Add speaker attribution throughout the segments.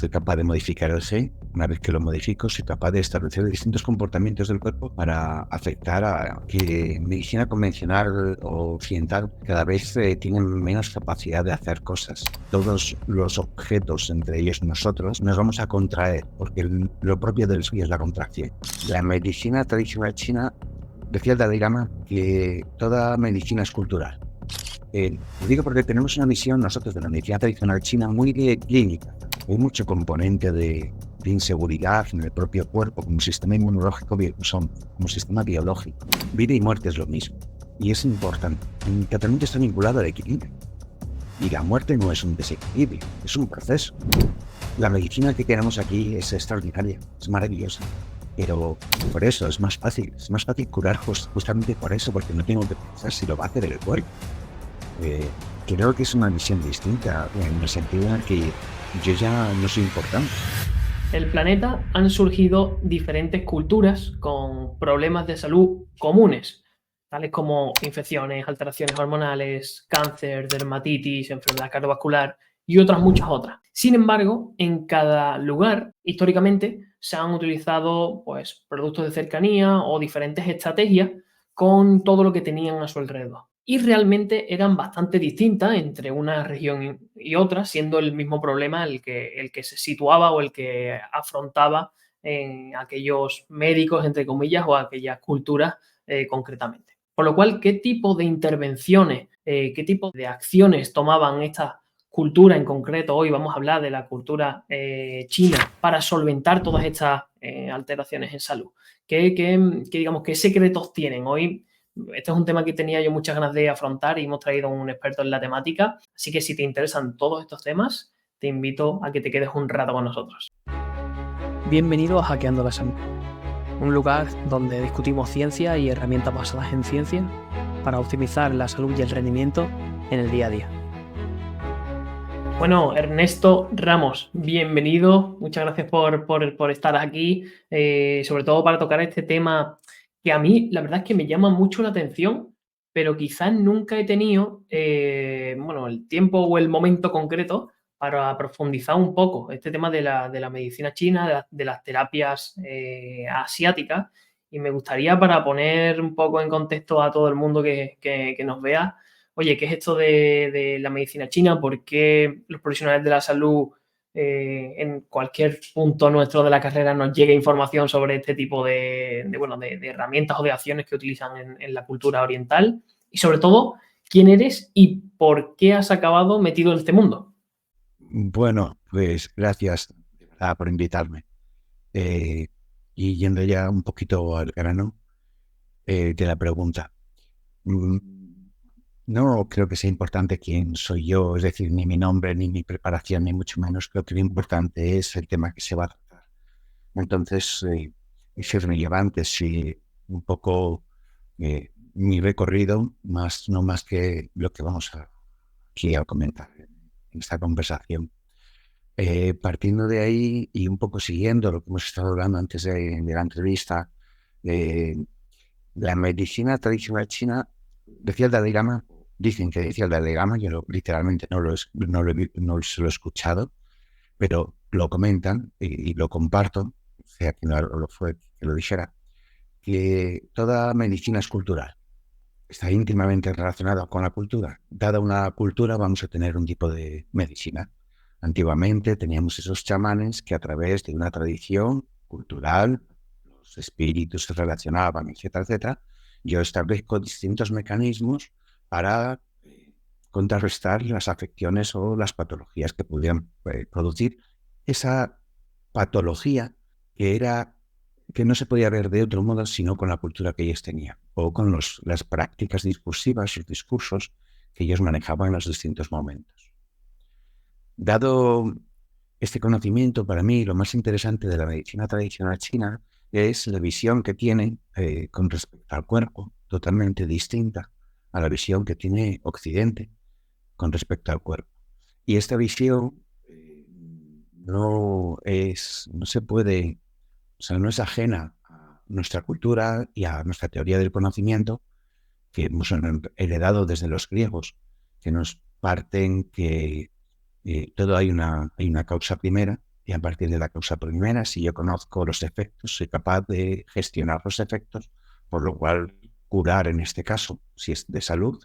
Speaker 1: soy capaz de modificar el gen. Una vez que lo modifico, soy capaz de establecer distintos comportamientos del cuerpo para afectar a que medicina convencional o occidental cada vez tienen menos capacidad de hacer cosas. Todos los objetos, entre ellos nosotros, nos vamos a contraer, porque lo propio del suyo es la contracción. La medicina tradicional china, decía el Dalai Lama, que toda medicina es cultural. Lo digo porque tenemos una visión nosotros de la medicina tradicional china muy clínica. Hay mucho componente de inseguridad en el propio cuerpo, como sistema inmunológico, como sistema biológico. Vida y muerte es lo mismo. Y es importante. Totalmente está vinculado al equilibrio. Y la muerte no es un desequilibrio, es un proceso. La medicina que tenemos aquí es extraordinaria, es maravillosa. Pero por eso es más fácil curar justamente por eso, porque no tengo que pensar si lo va a hacer el cuerpo. Creo que es una visión distinta, en el sentido en que yo ya no soy importante.
Speaker 2: En el planeta han surgido diferentes culturas con problemas de salud comunes, tales como infecciones, alteraciones hormonales, cáncer, dermatitis, enfermedad cardiovascular y otras muchas otras. Sin embargo, en cada lugar, históricamente, se han utilizado pues, productos de cercanía o diferentes estrategias con todo lo que tenían a su alrededor. Y realmente eran bastante distintas entre una región y otra, siendo el mismo problema el que se situaba o el que afrontaba en aquellos médicos, entre comillas, o aquellas culturas concretamente. Por lo cual, ¿qué tipo de intervenciones, qué tipo de acciones tomaban estas culturas en concreto? Hoy vamos a hablar de la cultura china para solventar todas estas alteraciones en salud. Digamos, ¿qué secretos tienen? Hoy este es un tema que tenía yo muchas ganas de afrontar y hemos traído a un experto en la temática. Así que si te interesan todos estos temas, te invito a que te quedes un rato con nosotros.
Speaker 3: Bienvenido a Hackeando la Salud, un lugar donde discutimos ciencia y herramientas basadas en ciencia para optimizar la salud y el rendimiento en el día a día.
Speaker 2: Bueno, Ernesto Ramos, bienvenido. Muchas gracias por estar aquí, sobre todo para tocar este tema que a mí la verdad es que me llama mucho la atención, pero quizás nunca he tenido el tiempo o el momento concreto para profundizar un poco este tema de la medicina china, de las terapias asiáticas. Y me gustaría, para poner un poco en contexto a todo el mundo que nos vea, oye, ¿qué es esto de la medicina china? ¿Por qué los profesionales de la salud en cualquier punto nuestro de la carrera nos llega información sobre este tipo de herramientas o de acciones que utilizan en la cultura oriental? Y sobre todo, ¿quién eres y por qué has acabado metido en este mundo?
Speaker 1: Bueno, pues gracias de verdad por invitarme. Y yendo ya un poquito al grano de la pregunta. Mm, No creo que sea importante quién soy yo, es decir, ni mi nombre, ni mi preparación, ni mucho menos. Creo que lo importante es el tema que se va a tratar. Entonces, es irrelevante si un poco mi recorrido, no más que lo que vamos aquí a comentar en esta conversación. Partiendo de ahí y un poco siguiendo lo que hemos estado hablando antes de la entrevista, eh, la medicina tradicional china, decía el Dalai Lama, dicen que decía el Dalai Lama, literalmente no se lo he escuchado, pero lo comentan y lo comparto, o sea que no lo fue que lo dijera, que toda medicina es cultural, está íntimamente relacionada con la cultura. Dada una cultura vamos a tener un tipo de medicina. Antiguamente teníamos esos chamanes que a través de una tradición cultural, los espíritus se relacionaban, etcétera, etcétera. Yo establezco distintos mecanismos para contrarrestar las afecciones o las patologías que pudieran producir esa patología que no se podía ver de otro modo sino con la cultura que ellos tenían o con las prácticas discursivas, los discursos que ellos manejaban en los distintos momentos. Dado este conocimiento, para mí lo más interesante de la medicina tradicional china es la visión que tienen con respecto al cuerpo, totalmente distinta a la visión que tiene Occidente con respecto al cuerpo. Y esta visión no se puede, o sea, no es ajena a nuestra cultura y a nuestra teoría del conocimiento que hemos heredado desde los griegos, que nos parten que todo hay una causa primera Y a partir de la causa primera, si yo conozco los efectos, soy capaz de gestionar los efectos, por lo cual curar en este caso, si es de salud,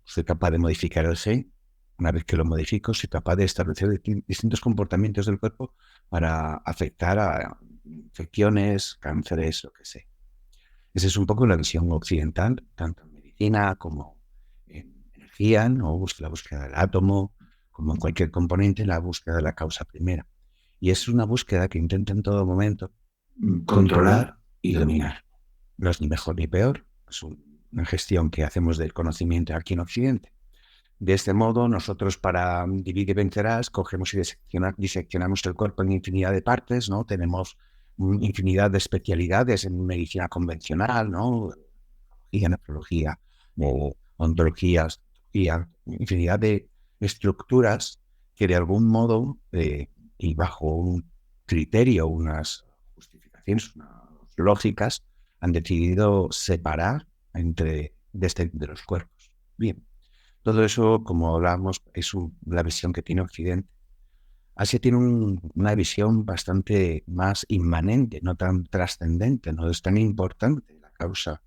Speaker 1: soy capaz de modificar el gen. Una vez que lo modifico, soy capaz de establecer distintos comportamientos del cuerpo para afectar a infecciones, cánceres, lo que sea. Esa es un poco la visión occidental, tanto en medicina como en energía, ¿no? La búsqueda del átomo, como en cualquier componente, la búsqueda de la causa primera. Y es una búsqueda que intenta en todo momento controlar y dominar. No es ni mejor ni peor, es una gestión que hacemos del conocimiento aquí en Occidente. De este modo, nosotros para Divide y Vencerás cogemos y diseccionamos el cuerpo en infinidad de partes, ¿no? Tenemos infinidad de especialidades en medicina convencional, ¿no? Nefrología, ontología, infinidad de estructuras que de algún modo y bajo un criterio, unas justificaciones, unas lógicas, han decidido separar de los cuerpos. Bien. Todo eso, como hablamos, es la visión que tiene Occidente. Asia tiene una visión bastante más inmanente, no tan trascendente, no es tan importante la causa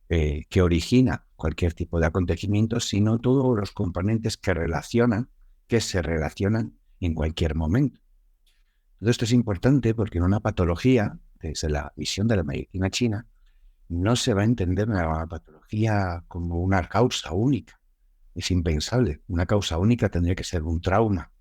Speaker 1: que origina cualquier tipo de acontecimiento, sino todos los componentes que se relacionan en cualquier momento. Todo esto es importante porque en una patología, desde la visión de la medicina china, no se va a entender una patología como una causa única. Es impensable. Una causa única tendría que ser un trauma.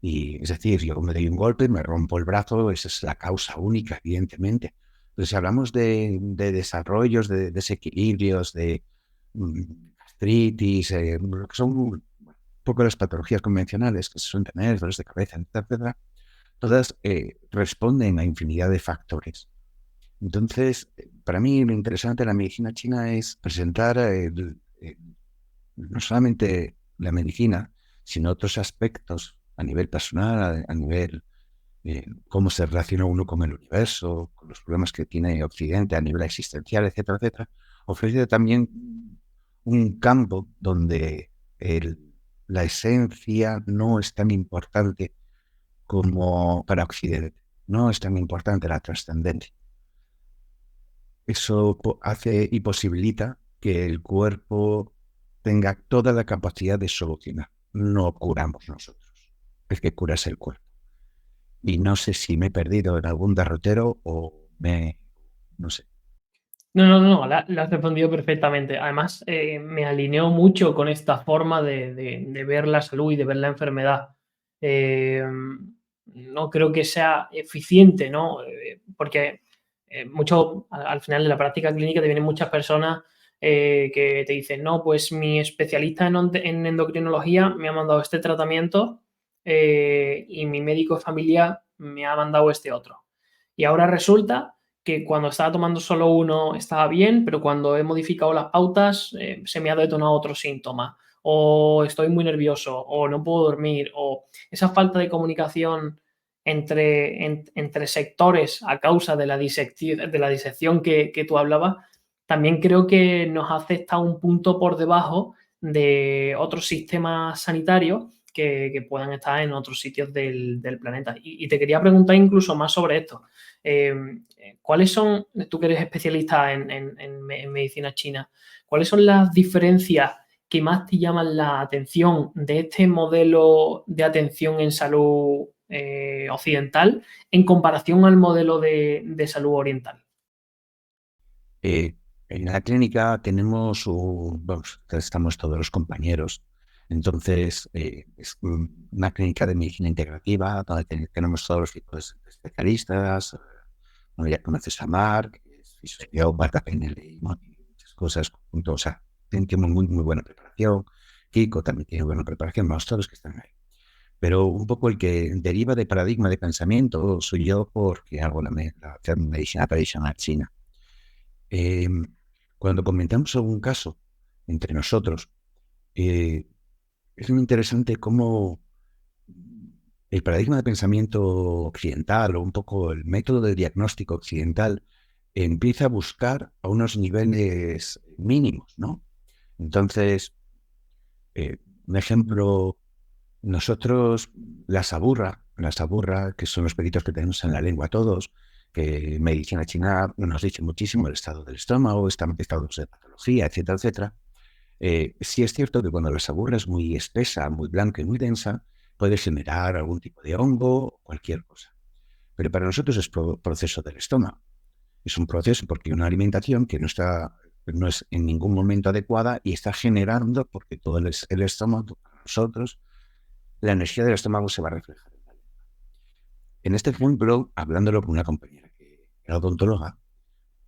Speaker 1: Y es decir, yo me doy un golpe, me rompo el brazo, esa es la causa única, evidentemente. Pero si hablamos de desarrollos, de desequilibrios, de gastritis, lo que son un poco las patologías convencionales que se suelen tener, dolores de cabeza, etcétera, todas responden a infinidad de factores. Entonces, para mí lo interesante de la medicina china es presentar no solamente la medicina, sino otros aspectos a nivel personal, a nivel cómo se relaciona uno con el universo, con los problemas que tiene Occidente a nivel existencial, etcétera, etcétera. Ofrece también un campo donde la esencia no es tan importante como para Occidente, no es tan importante la trascendencia. Eso hace y posibilita que el cuerpo tenga toda la capacidad de solucionar. No curamos nosotros, es que curas el cuerpo. Y no sé si me he perdido en algún derrotero o no sé.
Speaker 2: No, la has respondido perfectamente. Además, me alineo mucho con esta forma de ver la salud y de ver la enfermedad. No creo que sea eficiente, ¿no? Porque al final de la práctica clínica te vienen muchas personas que te dicen, no, pues mi especialista en endocrinología me ha mandado este tratamiento y mi médico de familia me ha mandado este otro. Y ahora resulta que cuando estaba tomando solo uno estaba bien, pero cuando he modificado las pautas se me ha detonado otro síntoma, o estoy muy nervioso, o no puedo dormir, o esa falta de comunicación entre sectores a causa de la disección que tú hablabas, también creo que nos hace estar un punto por debajo de otros sistemas sanitarios que puedan estar en otros sitios del planeta. Y te quería preguntar incluso más sobre esto. ¿Cuáles son, tú que eres especialista en medicina china, cuáles son las diferencias que más te llaman la atención de este modelo de atención en salud occidental en comparación al modelo de salud oriental?
Speaker 1: En la clínica estamos todos los compañeros. Entonces, es una clínica de medicina integrativa donde tenemos todos los tipos de especialistas. Ya conoces a Marc, que es fisiopata, PNL, muchas cosas juntos. O sea, tiene muy buena preparación. Kiko también tiene buena preparación, más todos los que están ahí. Pero un poco el que deriva de paradigma de pensamiento soy yo porque hago la medicina tradicional china. Cuando comentamos algún caso entre nosotros, es muy interesante cómo el paradigma de pensamiento occidental o un poco el método de diagnóstico occidental empieza a buscar a unos niveles mínimos, ¿no? Entonces, un ejemplo, nosotros, la saburra, las aburra, que son los pelitos que tenemos en la lengua todos, que medicina china nos dice muchísimo el estado del estómago, estados de patología, etcétera, etcétera. Sí es cierto que cuando la aburra es muy espesa, muy blanca y muy densa, puede generar algún tipo de hongo o cualquier cosa. Pero para nosotros es proceso del estómago. Es un proceso porque una alimentación que no es en ningún momento adecuada y está generando, porque todo el estómago, para nosotros, la energía del estómago se va a reflejar. En este ejemplo, hablándolo con una compañera que era odontóloga,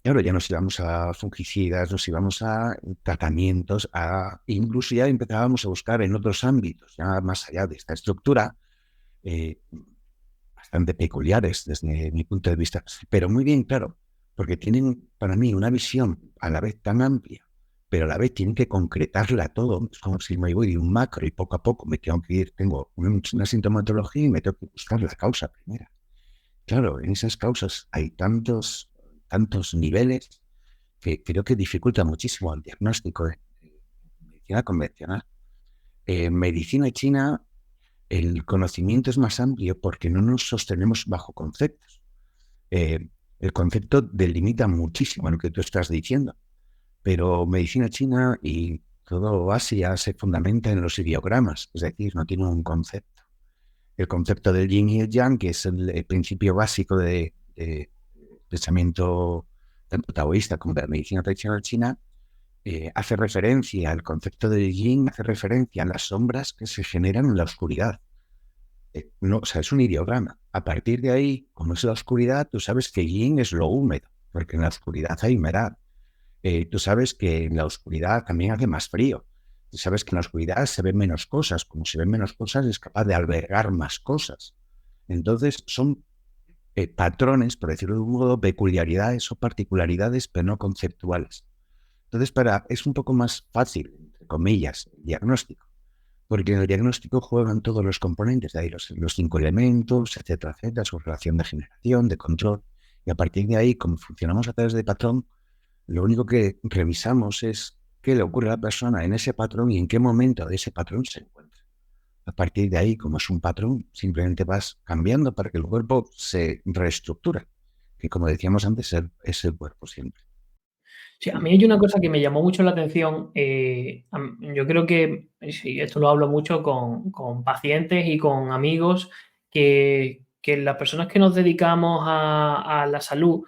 Speaker 1: claro, ya nos íbamos a fungicidas, nos íbamos a tratamientos, incluso ya empezábamos a buscar en otros ámbitos, ya más allá de esta estructura, eh, bastante peculiares desde mi punto de vista, pero muy bien, claro, porque tienen para mí una visión a la vez tan amplia, pero a la vez tienen que concretarla todo. Es como si me voy de un macro y poco a poco me tengo que ir, tengo una sintomatología y me tengo que buscar la causa primera. Claro, en esas causas hay tantos niveles que creo que dificulta muchísimo el diagnóstico de medicina convencional. En medicina china el conocimiento es más amplio porque no nos sostenemos bajo conceptos. El concepto delimita muchísimo lo que tú estás diciendo, pero medicina china y todo Asia se fundamenta en los ideogramas, es decir, no tiene un concepto. El concepto del yin y el yang, que es el principio básico de pensamiento tanto taoísta como de la medicina tradicional china, hace referencia al concepto del yin, hace referencia a las sombras que se generan en la oscuridad. No, o sea, es un ideograma. A partir de ahí, como es la oscuridad, tú sabes que yin es lo húmedo, porque en la oscuridad hay humedad. Tú sabes que en la oscuridad también hace más frío. Tú sabes que en la oscuridad se ven menos cosas. Como se ven menos cosas, es capaz de albergar más cosas. Entonces, son patrones, por decirlo de un modo, peculiaridades o particularidades, pero no conceptuales. Entonces, es un poco más fácil, entre comillas, el diagnóstico, porque en el diagnóstico juegan todos los componentes, de ahí los 5 elementos, etcétera, etcétera, su relación de generación, de control, y a partir de ahí, como funcionamos a través de patrón, lo único que revisamos es qué le ocurre a la persona en ese patrón y en qué momento de ese patrón se encuentra. A partir de ahí, como es un patrón, simplemente vas cambiando para que el cuerpo se reestructure, que como decíamos antes, es el cuerpo siempre.
Speaker 2: Sí, a mí hay una cosa que me llamó mucho la atención. Yo creo que, sí, esto lo hablo mucho con pacientes y con amigos, que las personas que nos dedicamos a la salud,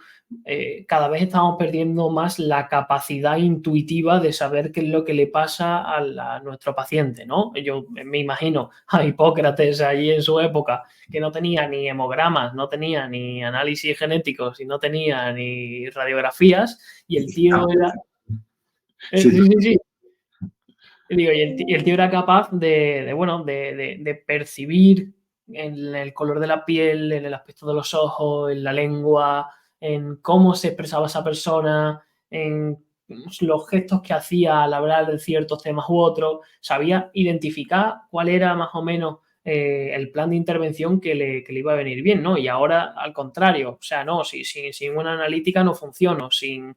Speaker 2: cada vez estamos perdiendo más la capacidad intuitiva de saber qué es lo que le pasa a nuestro paciente, ¿no? Yo me imagino a Hipócrates allí en su época, que no tenía ni hemogramas, no tenía ni análisis genéticos y no tenía ni radiografías, y el tío era...
Speaker 1: Sí,
Speaker 2: sí, sí, sí. Digo, y el tío era capaz de percibir en el color de la piel, en el aspecto de los ojos, en la lengua, en cómo se expresaba esa persona, en los gestos que hacía al hablar de ciertos temas u otros. Sabía identificar cuál era más o menos el plan de intervención que le iba a venir bien, ¿no? Y ahora, al contrario, o sea, no, sin una analítica no funciono, sin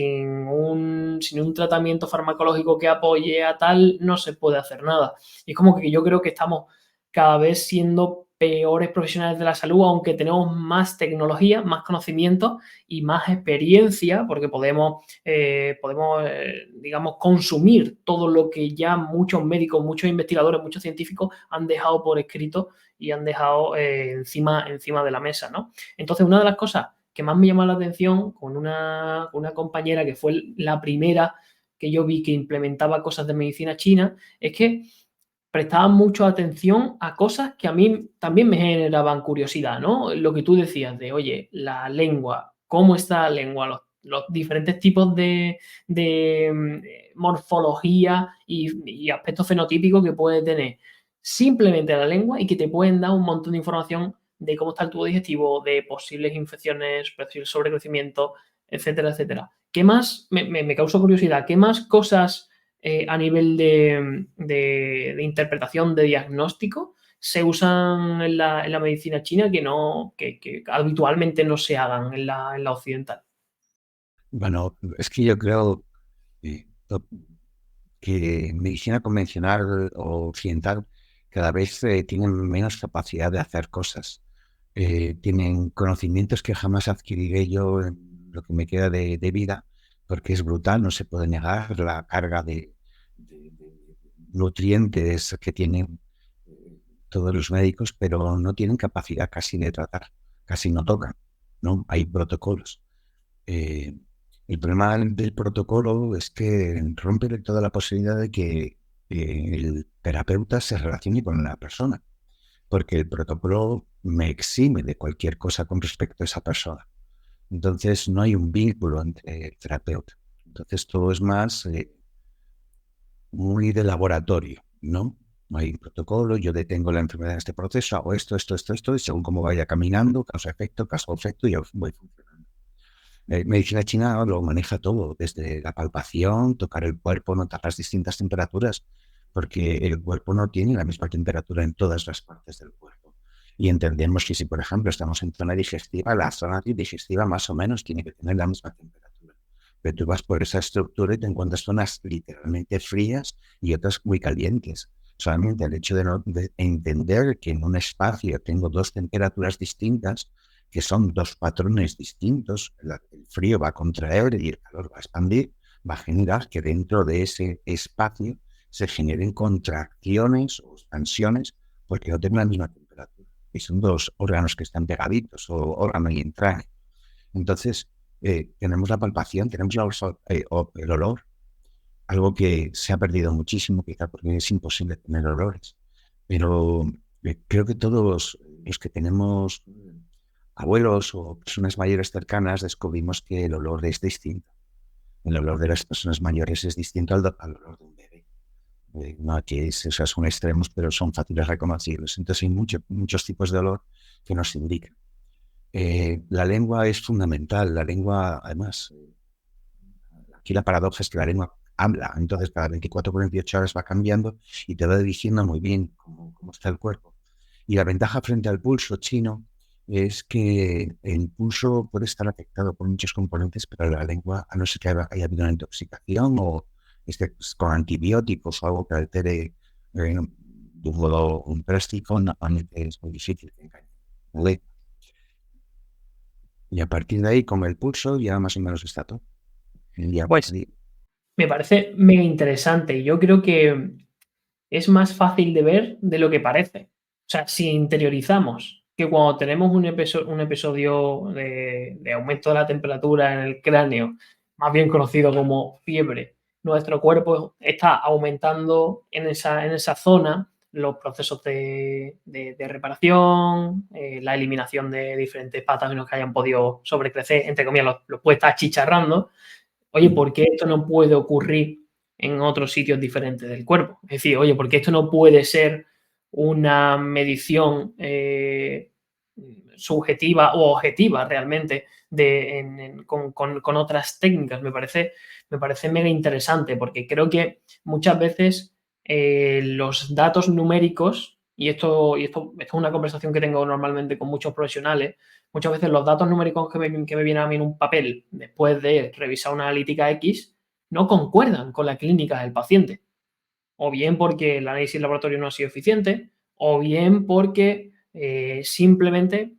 Speaker 2: un tratamiento farmacológico que apoye a tal, no se puede hacer nada. Y es como que yo creo que estamos cada vez siendo peores profesionales de la salud, aunque tenemos más tecnología, más conocimiento y más experiencia, porque podemos digamos, consumir todo lo que ya muchos médicos, muchos investigadores, muchos científicos han dejado por escrito y han dejado encima de la mesa, ¿no? Entonces, una de las cosas que más me llamó la atención con una compañera que fue la primera que yo vi que implementaba cosas de medicina china, es que prestaban mucho atención a cosas que a mí también me generaban curiosidad, ¿no? Lo que tú decías de, oye, la lengua, ¿cómo está la lengua? Los diferentes tipos de morfología y aspectos fenotípicos que puede tener simplemente la lengua y que te pueden dar un montón de información de cómo está el tubo digestivo, de posibles infecciones, posibles sobrecrecimiento, etcétera, etcétera. ¿Qué más? Me causó curiosidad. ¿Qué más cosas a nivel de interpretación, de diagnóstico, se usan en la medicina china que habitualmente no se hagan en la occidental?
Speaker 1: Bueno, es que yo creo que medicina convencional o occidental cada vez tienen menos capacidad de hacer cosas. Tienen conocimientos que jamás adquiriré yo en lo que me queda de vida, porque es brutal, no se puede negar la carga de nutrientes que tienen todos los médicos, pero no tienen capacidad casi de tratar, casi no tocan, ¿no? Hay protocolos. El problema del protocolo es que rompe de toda la posibilidad de que el terapeuta se relacione con la persona, porque el protocolo me exime de cualquier cosa con respecto a esa persona. Entonces no hay un vínculo entre el terapeuta. Entonces todo es más muy de laboratorio, ¿no? No hay protocolo, yo detengo la enfermedad en este proceso, hago esto, y según cómo vaya caminando, causa-efecto, y yo voy funcionando. Medicina china lo maneja todo, desde la palpación, tocar el cuerpo, notar las distintas temperaturas, porque el cuerpo no tiene la misma temperatura en todas las partes del cuerpo. Y entendemos que si, por ejemplo, estamos en zona digestiva, la zona digestiva más o menos tiene que tener la misma temperatura. Pero tú vas por esa estructura y te encuentras zonas literalmente frías y otras muy calientes. Solamente el hecho de entender que en un espacio tengo dos temperaturas distintas, que son dos patrones distintos, el frío va a contraer y el calor va a expandir, va a generar que dentro de ese espacio se generen contracciones o expansiones porque no tienen la misma temperatura. Y son dos órganos que están pegaditos, o órgano y entraña. Entonces, tenemos la palpación, tenemos el olor, algo que se ha perdido muchísimo, quizá porque es imposible tener olores. Pero creo que todos los que tenemos abuelos o personas mayores cercanas descubrimos que el olor es distinto. El olor de las personas mayores es distinto al olor de un bebé. No aquí son extremos, pero son fáciles reconocibles. Entonces hay muchos tipos de olor que nos indican. La lengua es fundamental. La lengua, además, aquí la paradoja es que la lengua habla. Entonces cada 24 o 48 horas va cambiando y te va diciendo muy bien cómo está el cuerpo. Y la ventaja frente al pulso chino es que el pulso puede estar afectado por muchos componentes, pero la lengua, a no ser que haya habido una intoxicación o con antibióticos o algo que altere de un modo drástico, normalmente es muy difícil que engañe. ¿Vale? Y a partir de ahí, con el pulso, ya más o menos está todo.
Speaker 3: Pues
Speaker 2: Me parece mega interesante y yo creo que es más fácil de ver de lo que parece. O sea, si interiorizamos que cuando tenemos un episodio de aumento de la temperatura en el cráneo, más bien conocido como fiebre, nuestro cuerpo está aumentando en esa zona los procesos de reparación, la eliminación de diferentes patógenos que hayan podido sobrecrecer, entre comillas, los puede estar achicharrando. Oye, ¿por qué esto no puede ocurrir en otros sitios diferentes del cuerpo? Es decir, oye, ¿por qué esto no puede ser una medición subjetiva o objetiva realmente con otras técnicas? Me parece mega interesante porque creo que muchas veces los datos numéricos, y esto es una conversación que tengo normalmente con muchos profesionales, muchas veces los datos numéricos que me vienen a mí en un papel después de revisar una analítica X no concuerdan con la clínica del paciente. O bien porque el análisis laboratorio no ha sido eficiente, o bien porque simplemente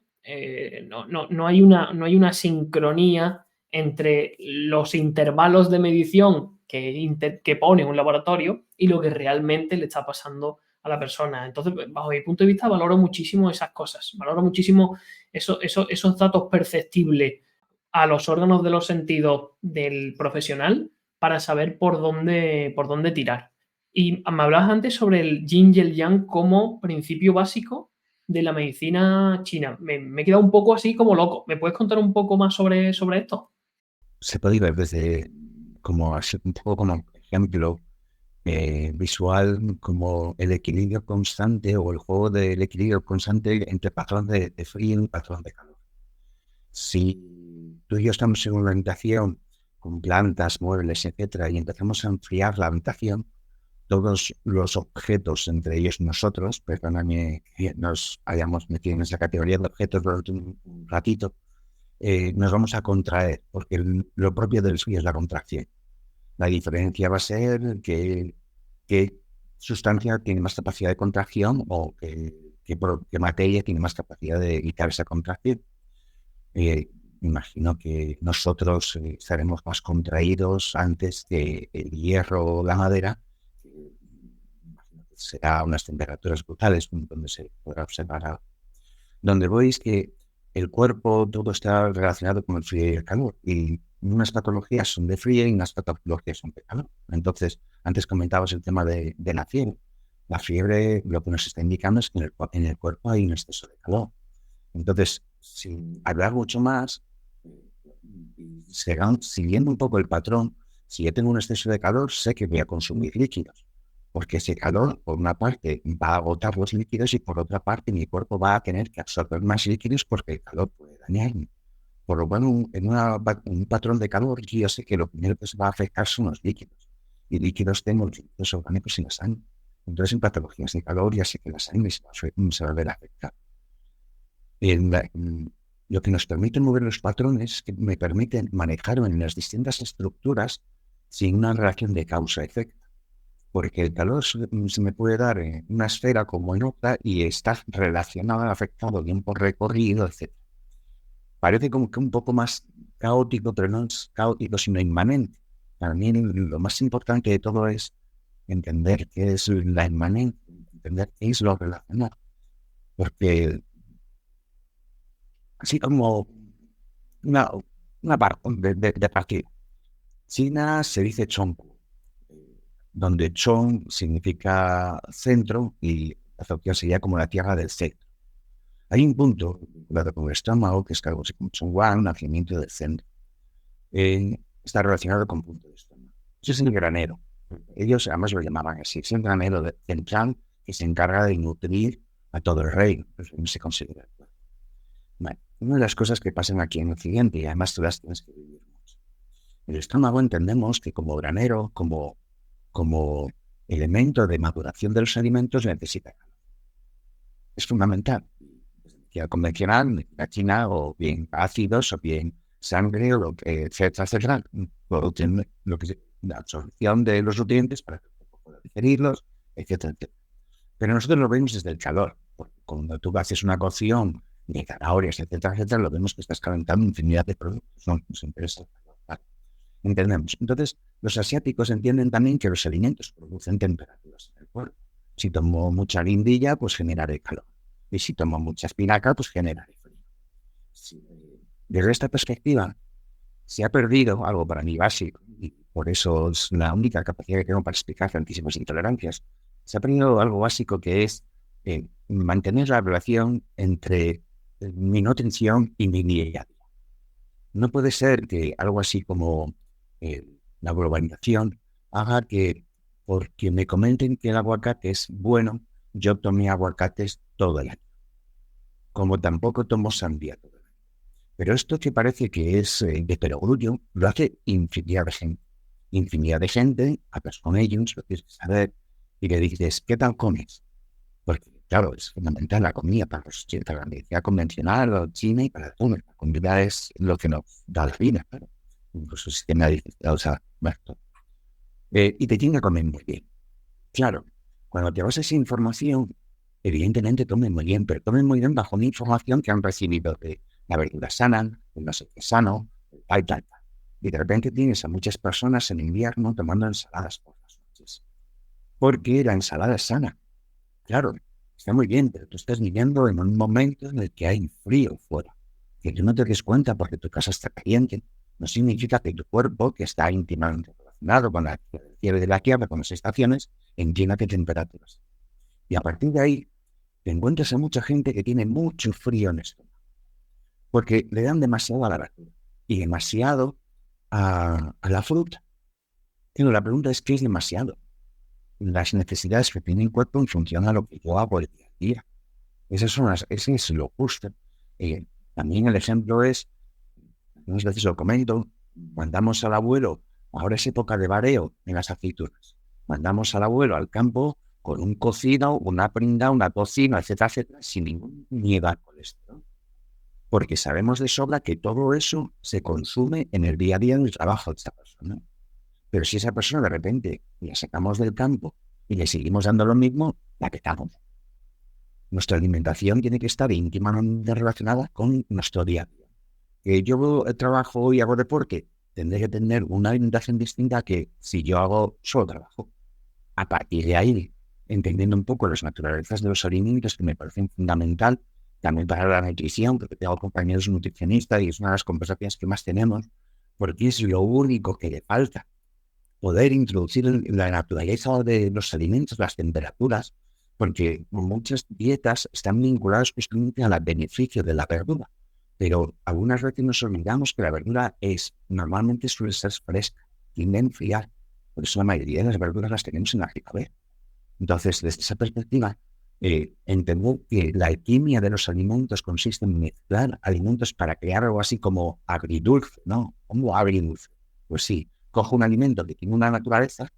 Speaker 2: no hay una sincronía entre los intervalos de medición que pone un laboratorio y lo que realmente le está pasando a la persona. Entonces, bajo mi punto de vista, valoro muchísimo esas cosas, valoro muchísimo esos datos perceptibles a los órganos de los sentidos del profesional para saber por dónde tirar. Y me hablabas antes sobre el yin y el yang como principio básico de la medicina china. Me he quedado un poco así como loco. ¿Me puedes contar un poco más sobre esto?
Speaker 1: Se puede ver desde un poco como ejemplo visual, como el equilibrio constante o el juego del equilibrio constante entre patrón de frío y patrón de calor. Si tú y yo estamos en una habitación con plantas, muebles, etcétera, y empezamos a enfriar la habitación, todos los objetos, entre ellos nosotros, perdóname que nos hayamos metido en esa categoría de objetos durante un ratito, nos vamos a contraer, porque lo propio del frío es la contracción. La diferencia va a ser que sustancia tiene más capacidad de contracción o qué materia tiene más capacidad de evitar esa contracción. Imagino que nosotros estaremos más contraídos antes que el hierro o la madera. Imagino que será unas temperaturas brutales donde se podrá observar algo. Donde voy es que el cuerpo, todo está relacionado con el frío y el calor. Y unas patologías son de frío y unas patologías son de calor. Entonces, antes comentabas el tema de la fiebre. La fiebre lo que nos está indicando es que en el cuerpo hay un exceso de calor. Entonces, sin hablar mucho más, siguiendo un poco el patrón, si yo tengo un exceso de calor, sé que voy a consumir líquidos. Porque ese calor, por una parte, va a agotar los líquidos y por otra parte, mi cuerpo va a tener que absorber más líquidos porque el calor puede dañarme. Por lo bueno, en un patrón de calor, yo sé que lo primero que se va a afectar son los líquidos. Y líquidos tengo los líquidos orgánicos en la sangre. Entonces, en patologías de calor, ya sé que la sangre se va a ver afectada. Lo que nos permite mover los patrones, que me permiten manejarme en las distintas estructuras sin una relación de causa-efecto. Porque el calor se me puede dar en una esfera como en otra y está relacionado, afectado bien por recorrido, etc. Parece como que un poco más caótico, pero no es caótico, sino inmanente. Para mí lo más importante de todo es entender qué es la inmanencia, entender qué es lo relacionado. Porque así como una parte de partida. China se dice Chongku, donde Chong significa centro y Azokia sería como la tierra del centro. Hay un punto vinculado con el estómago, que es algo así como Chongguan, nacimiento del centro. Está relacionado con punto de estómago. Eso es el granero. Ellos además lo llamaban así. Es el granero central que se encarga de nutrir a todo el reino. Eso no se considera. Bueno, una de las cosas que pasan aquí en Occidente, y además tú las tienes que vivir mucho. El estómago entendemos que como granero, como elemento de maduración de los alimentos, necesita calor. Es fundamental. Ya convencional, la China, o bien ácidos, o bien sangre, o etcétera, etcétera, la absorción de los nutrientes para que el cuerpo pueda digerirlos, etcétera, etcétera. Pero nosotros lo vemos desde el calor, porque cuando tú haces una cocción de zanahorias, etcétera, etcétera, lo vemos que estás calentando infinidad de productos. No nos interesa. Vale. Entendemos. Entonces, los asiáticos entienden también que los alimentos producen temperaturas en el cuerpo. Si tomo mucha guindilla, pues generaré calor. Y si tomo mucha espinaca, pues generaré frío. Desde esta perspectiva, se ha perdido algo para mí básico, y por eso es la única capacidad que tengo para explicar tantísimas intolerancias. Se ha perdido algo básico que es mantener la relación entre mi nutrición y mi día a día. No puede ser que algo así como la globalización haga que, porque me comenten que el aguacate es bueno, yo tome aguacates todo el año. Como tampoco tomo sandía todo el año. Pero esto que parece que es de perogrullo, lo hace infinidad de gente. Infinidad de gente, hablas con ellos, lo tienes que saber, y le dices, ¿qué tal comes? Porque, claro, es fundamental la comida para la medicina convencional o china y para comer. La comida es lo que nos da la vida, claro. Incluso el sistema digestional, o sea, bueno, y te tiene que comer muy bien. Claro, cuando te vas a esa información, evidentemente tomen muy bien, pero tomen muy bien bajo una información que han recibido de la verdura sana, el no sé qué sano, tal, tal, tal. Y de repente tienes a muchas personas en invierno tomando ensaladas por las noches. Porque la ensalada es sana. Claro, está muy bien, pero tú estás viviendo en un momento en el que hay frío fuera. Que tú no te des cuenta porque tu casa está caliente. No significa que tu cuerpo, que está íntimamente relacionado con la fiebre de la Tierra, con las estaciones, entienda qué temperaturas. Y a partir de ahí, te encuentras a mucha gente que tiene mucho frío en esto. Porque le dan demasiado a la verdura y demasiado a la fruta. Pero la pregunta es, ¿qué es demasiado? Las necesidades que tiene el cuerpo en función a lo que yo hago el día a día. Ese es lo justo. También el ejemplo es, unas veces lo comento, mandamos al abuelo, ahora es época de vareo en las aceitunas, mandamos al abuelo al campo con un cocido, una pringa, una cocina, etcétera, etcétera, sin ningún miedo al colesterol. Porque sabemos de sobra que todo eso se consume en el día a día en el trabajo de esta persona. Pero si esa persona de repente la sacamos del campo y le seguimos dando lo mismo, la petamos. Nuestra alimentación tiene que estar íntimamente relacionada con nuestro día a día. Que yo trabajo y hago deporte, tendré que tener una alimentación distinta que si yo hago solo trabajo. A partir de ahí, entendiendo un poco las naturalezas de los alimentos, que me parecen fundamental también para la nutrición, porque tengo compañeros nutricionistas y es una de las conversaciones que más tenemos, porque es lo único que le falta. Poder introducir la naturaleza de los alimentos, las temperaturas, porque muchas dietas están vinculadas justamente al beneficio de la verdura. Pero algunas veces nos olvidamos que la verdura normalmente suele ser fresca, tiende a enfriar. Por eso la mayoría de las verduras las tenemos en la primavera. Entonces, desde esa perspectiva, entender que la alquimia de los alimentos consiste en mezclar alimentos para crear algo así como agridulce, ¿no? ¿Cómo agridulce? Pues sí, cojo un alimento que tiene una naturaleza,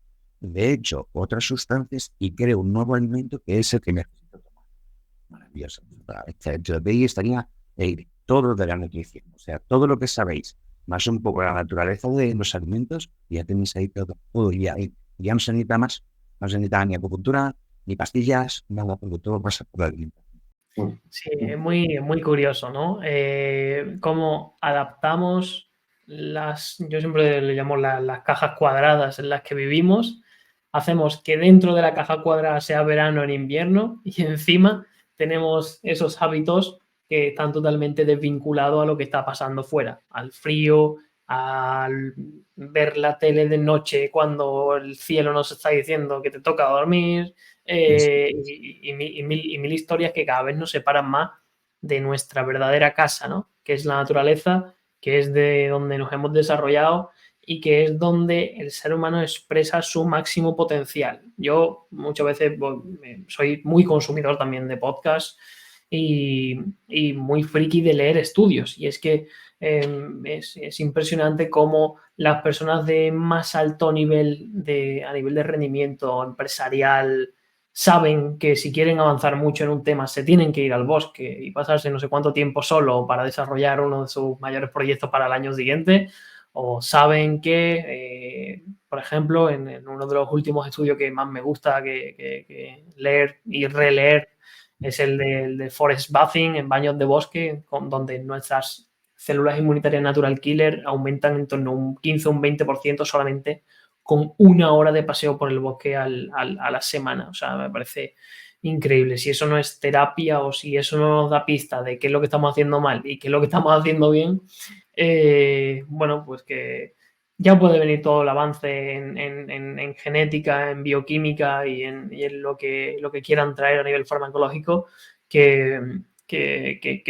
Speaker 1: de hecho, otras sustancias y creo un nuevo alimento que es el que necesito tomar. Maravilloso. Entonces, de ahí estaría todo de la nutrición. O sea, todo lo que sabéis, más un poco la naturaleza de los alimentos, ya tenéis ahí todo. Ya no se necesita más. No se necesita ni acupuntura, ni pastillas, nada, porque todo pasa por la alimentación.
Speaker 2: Sí, es muy curioso, ¿no? Cómo adaptamos yo siempre le llamo las cajas cuadradas en las que vivimos, hacemos que dentro de la caja cuadrada sea verano en invierno y encima tenemos esos hábitos que están totalmente desvinculados a lo que está pasando fuera, al frío, al ver la tele de noche cuando el cielo nos está diciendo que te toca dormir, y mil historias que cada vez nos separan más de nuestra verdadera casa, ¿no? Que es la naturaleza, que es de donde nos hemos desarrollado y que es donde el ser humano expresa su máximo potencial. Yo muchas veces soy muy consumidor también de podcasts y muy friki de leer estudios. Y es que es impresionante cómo las personas de más alto nivel a nivel de rendimiento empresarial saben que si quieren avanzar mucho en un tema se tienen que ir al bosque y pasarse no sé cuánto tiempo solo para desarrollar uno de sus mayores proyectos para el año siguiente, o saben que, por ejemplo, en uno de los últimos estudios que más me gusta que leer y releer es el de forest bathing, en baños de bosque, donde nuestras células inmunitarias natural killer aumentan en torno a un 15 o un 20% solamente con 1 hora de paseo por el bosque a la semana. O sea, me parece increíble. Si eso no es terapia o si eso no nos da pista de qué es lo que estamos haciendo mal y qué es lo que estamos haciendo bien, bueno, pues que ya puede venir todo el avance en genética, en bioquímica y en lo que quieran traer a nivel farmacológico, que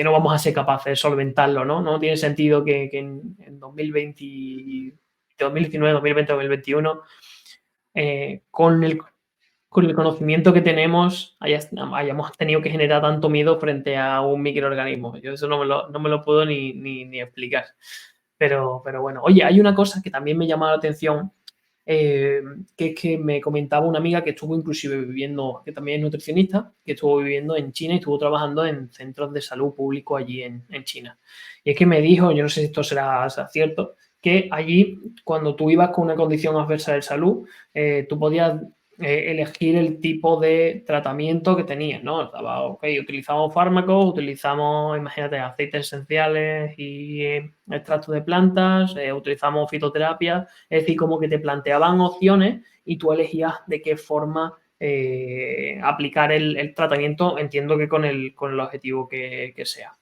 Speaker 2: no vamos a ser capaces de solventarlo, ¿no? No tiene sentido que en 2020, 2019, 2020, 2021, con el conocimiento que tenemos, hayamos tenido que generar tanto miedo frente a un microorganismo. Yo eso no me lo puedo ni explicar. Pero bueno, oye, hay una cosa que también me llama la atención, que es que me comentaba una amiga que estuvo inclusive viviendo, que también es nutricionista, que estuvo viviendo en China y estuvo trabajando en centros de salud público allí en China. Y es que me dijo, yo no sé si esto será cierto, que allí cuando tú ibas con una condición adversa de salud, tú podías elegir el tipo de tratamiento que tenías, ¿no? Estaba, ok, utilizamos fármacos, utilizamos, imagínate, aceites esenciales y extractos de plantas, utilizamos fitoterapia, es decir, como que te planteaban opciones y tú elegías de qué forma aplicar el tratamiento, entiendo que con el objetivo que sea.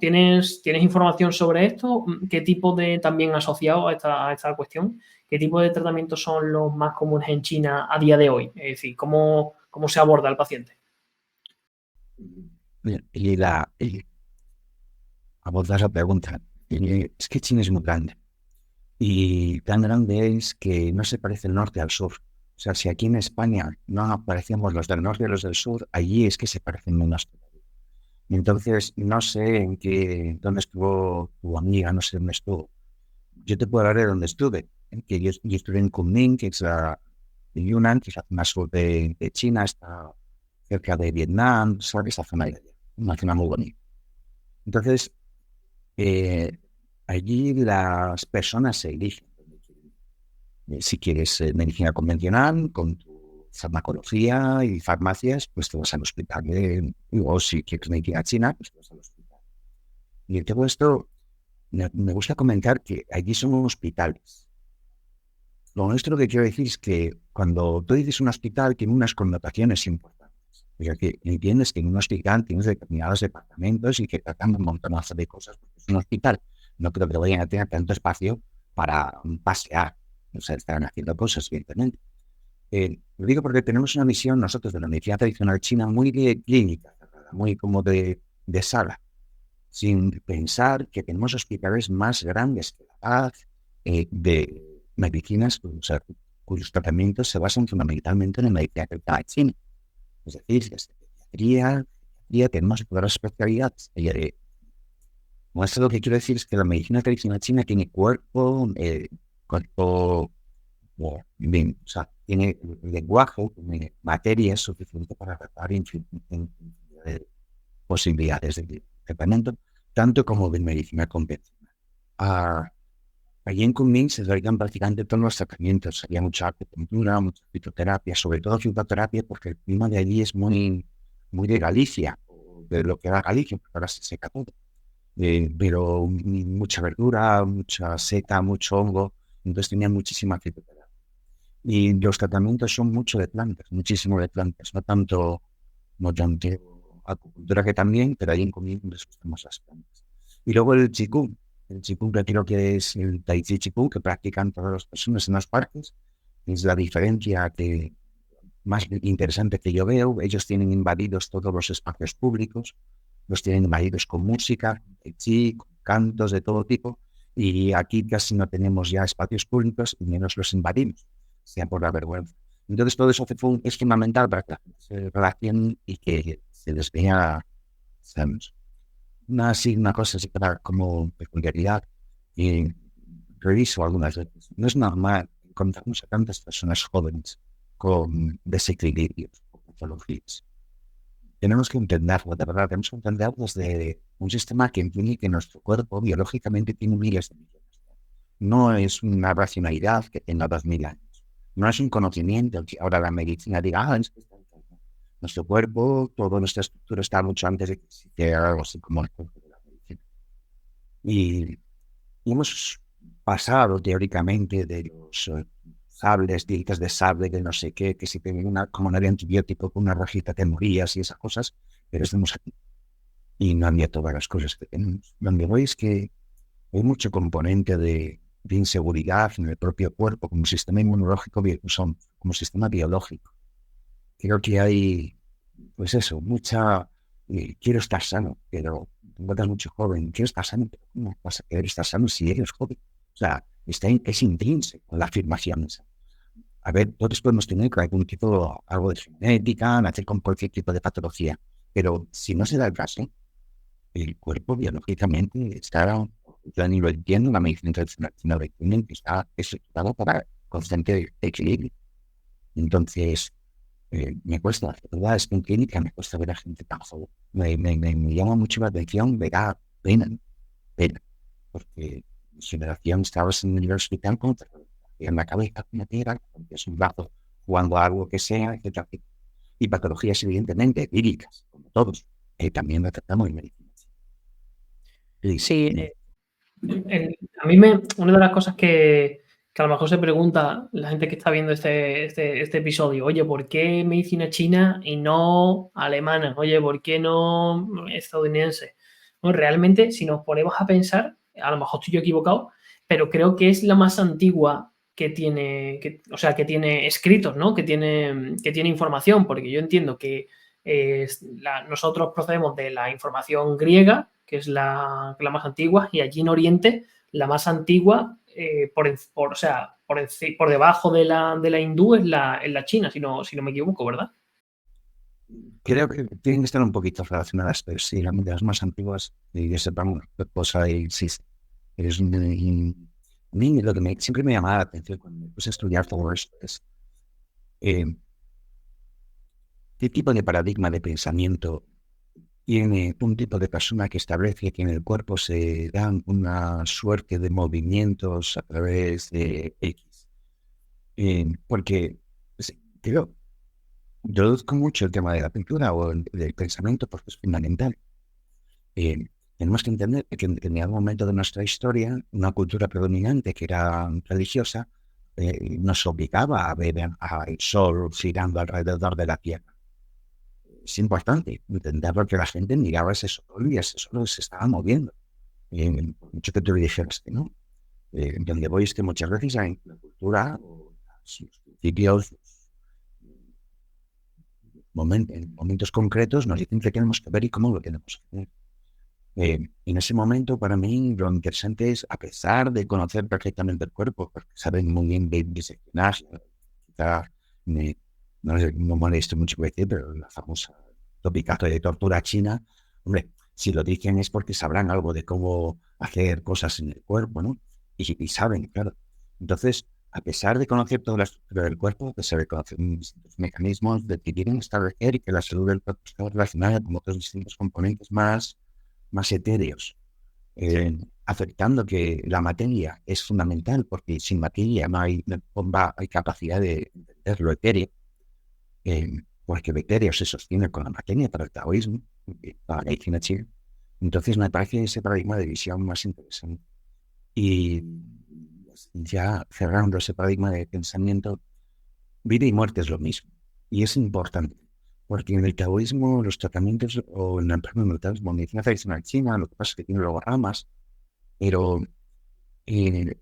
Speaker 2: ¿Tienes información sobre esto? ¿Qué tipo de, también asociado a esta cuestión, qué tipo de tratamientos son los más comunes en China a día de hoy? Es decir, ¿cómo se aborda al paciente?
Speaker 1: Abordar la pregunta. Es que China es muy grande. Y tan grande es que no se parece el norte al sur. O sea, si aquí en España no parecíamos los del norte y los del sur, allí es que se parecen menos. Entonces, no sé dónde estuvo tu amiga, no sé dónde estuvo. Yo te puedo hablar de dónde estuve. Que yo estuve en Kunming, que es en Yunnan, que es la zona sur de China, está cerca de Vietnam, ¿sabes? Esa zona de allá, una zona muy bonita. Entonces, allí las personas se eligen. Si quieres medicina convencional, con tu farmacología y farmacias, pues te vas al hospital. O si quieres medicina china, pues te vas al hospital. Y en todo esto, me gusta comentar que allí son hospitales. Lo que quiero decir es que cuando tú dices un hospital, tiene unas connotaciones importantes. Que entiendes que en un hospital tienes determinados departamentos y que tratan un montonazo de cosas, porque es un hospital. No creo que vayan a tener tanto espacio para pasear. O sea, estarán haciendo cosas, evidentemente. Lo digo porque tenemos una visión nosotros de la medicina tradicional china muy de clínica, muy como de sala, sin pensar que tenemos hospitales más grandes que La Paz, de medicinas, o sea, cuyos tratamientos se basan fundamentalmente en la medicina tradicional china. Es decir, desde pediatría, tenemos todas las especialidades. Lo que quiero decir es que la medicina tradicional china tiene cuerpo, bien, o sea, tiene lenguaje, tiene materia suficiente para tratar infinidad de posibilidades de tratamiento, tanto como de medicina convencional. Allí en Kunming se realizan prácticamente todos los tratamientos. Había mucha acupuntura, mucha fitoterapia, sobre todo fitoterapia, porque el clima de allí es muy de Galicia, de lo que era Galicia, porque ahora se seca todo. Pero mucha verdura, mucha seta, mucho hongo, entonces tenían muchísima fitoterapia. Y los tratamientos son mucho de plantas, muchísimo de plantas, no tanto acupuntura, que también, pero ahí en Kunming les gustan más las plantas. Y luego el Qigong. El Qigong, que creo que es el Tai Chi Qigong, que practican todas las personas en los parques. Es la diferencia más interesante que yo veo. Ellos tienen invadidos todos los espacios públicos, los tienen invadidos con música, Tai Chi, con cantos de todo tipo, y aquí casi no tenemos ya espacios públicos y menos los invadimos, sea por la vergüenza. Entonces todo eso es fundamental para que la gente se relacione y que se les vea sanos. Una cosa así para como peculiaridad, y reviso algunas veces. No es normal encontrarnos a tantas personas jóvenes con desequilibrios o patologías. Tenemos que entenderlo, de verdad, tenemos que entenderlo desde un sistema que entiende que nuestro cuerpo biológicamente tiene miles de millones. No es una racionalidad que tenga 2000 años. No es un conocimiento que ahora la medicina diga, es que está enfermo. Nuestro cuerpo, toda nuestra estructura está mucho antes de que existiera algo así como el cuerpo de la medicina. Y hemos pasado teóricamente de los sables, dietas de sable, de no sé qué, que si tenía como un antibiótico con una rajita te morías y esas cosas, pero estamos aquí. Y no había todas las cosas que tenemos. Donde voy es que hay mucho componente de inseguridad en el propio cuerpo, como sistema inmunológico, como sistema biológico. Creo que hay, pues eso, quiero estar sano, pero encuentras mucho joven, quiero estar sano, pero ¿cómo vas a querer estar sano si eres joven? O sea, es intrínseco la afirmación esa. A ver, todos podemos tener algo de genética, nacer con cualquier tipo de patología, pero si no se da el caso, el cuerpo biológicamente está, yo ni lo entiendo, la medicina tradicional que está estructurado para constante equilibrio. Entonces, me cuesta, la verdad es que en clínica me cuesta ver a gente tan joven. Me llama mucho la atención, me da pena, porque mi generación estaba en el hospital con en la cabeza, una tira, es un brazo jugando a algo que sea, etc. Y patologías evidentemente víricas, como todos, también la tratamos en medicina.
Speaker 2: Sí, a mí una de las cosas que a lo mejor se pregunta la gente que está viendo este episodio, oye, ¿por qué medicina china y no alemana? Oye, ¿por qué no estadounidense? Bueno, realmente, si nos ponemos a pensar, a lo mejor estoy yo equivocado, pero creo que es la más antigua que tiene escritos, ¿no? Que tiene información, porque yo entiendo que nosotros procedemos de la información griega, que es la más antigua, y allí en Oriente la más antigua, por debajo de la hindú es la china, si no me equivoco, ¿verdad?
Speaker 1: Creo que tienen que estar un poquito relacionadas, pero sí, de las más antiguas, y que sepamos qué cosa existe. Es lo que siempre me llamaba la atención cuando me puse a estudiar todo esto es qué tipo de paradigma de pensamiento tiene un tipo de persona que establece que en el cuerpo se dan una suerte de movimientos a través de X. Porque creo introduzco mucho el tema de la pintura o del pensamiento porque es fundamental. Tenemos que entender que en determinado momento de nuestra historia, una cultura predominante que era religiosa nos obligaba a ver al sol girando alrededor de la Tierra. Es importante entender que la gente miraba ese sol y ese sol se estaba moviendo. Por mucho que tú le dijeras que no. Donde voy es que muchas veces en la cultura o los principios, en momentos concretos nos dicen que tenemos que ver y cómo lo tenemos que hacer. En ese momento, para mí, lo interesante es, a pesar de conocer perfectamente el cuerpo, porque saben muy bien diseccionar, quizá no me molesto mucho por decir, pero la famosa topicazo de tortura china, hombre, si lo dicen es porque sabrán algo de cómo hacer cosas en el cuerpo, ¿no? Y saben, claro. Entonces, a pesar de conocer toda la estructura del cuerpo, que se reconocen distintos mecanismos de que quieren establecer y que la salud del cuerpo está relacionada con otros distintos componentes más etéreos, aceptando que la materia es fundamental, porque sin materia no hay capacidad de entender lo etéreo, porque lo etéreo se sostiene con la materia para el taoísmo, para la medicina china. Entonces me parece ese paradigma de visión más interesante. Y ya cerrando ese paradigma de pensamiento, vida y muerte es lo mismo. Y es importante. Porque en el taoísmo, los tratamientos, o en la medicina tradicional china, lo que pasa es que tiene luego ramas, pero el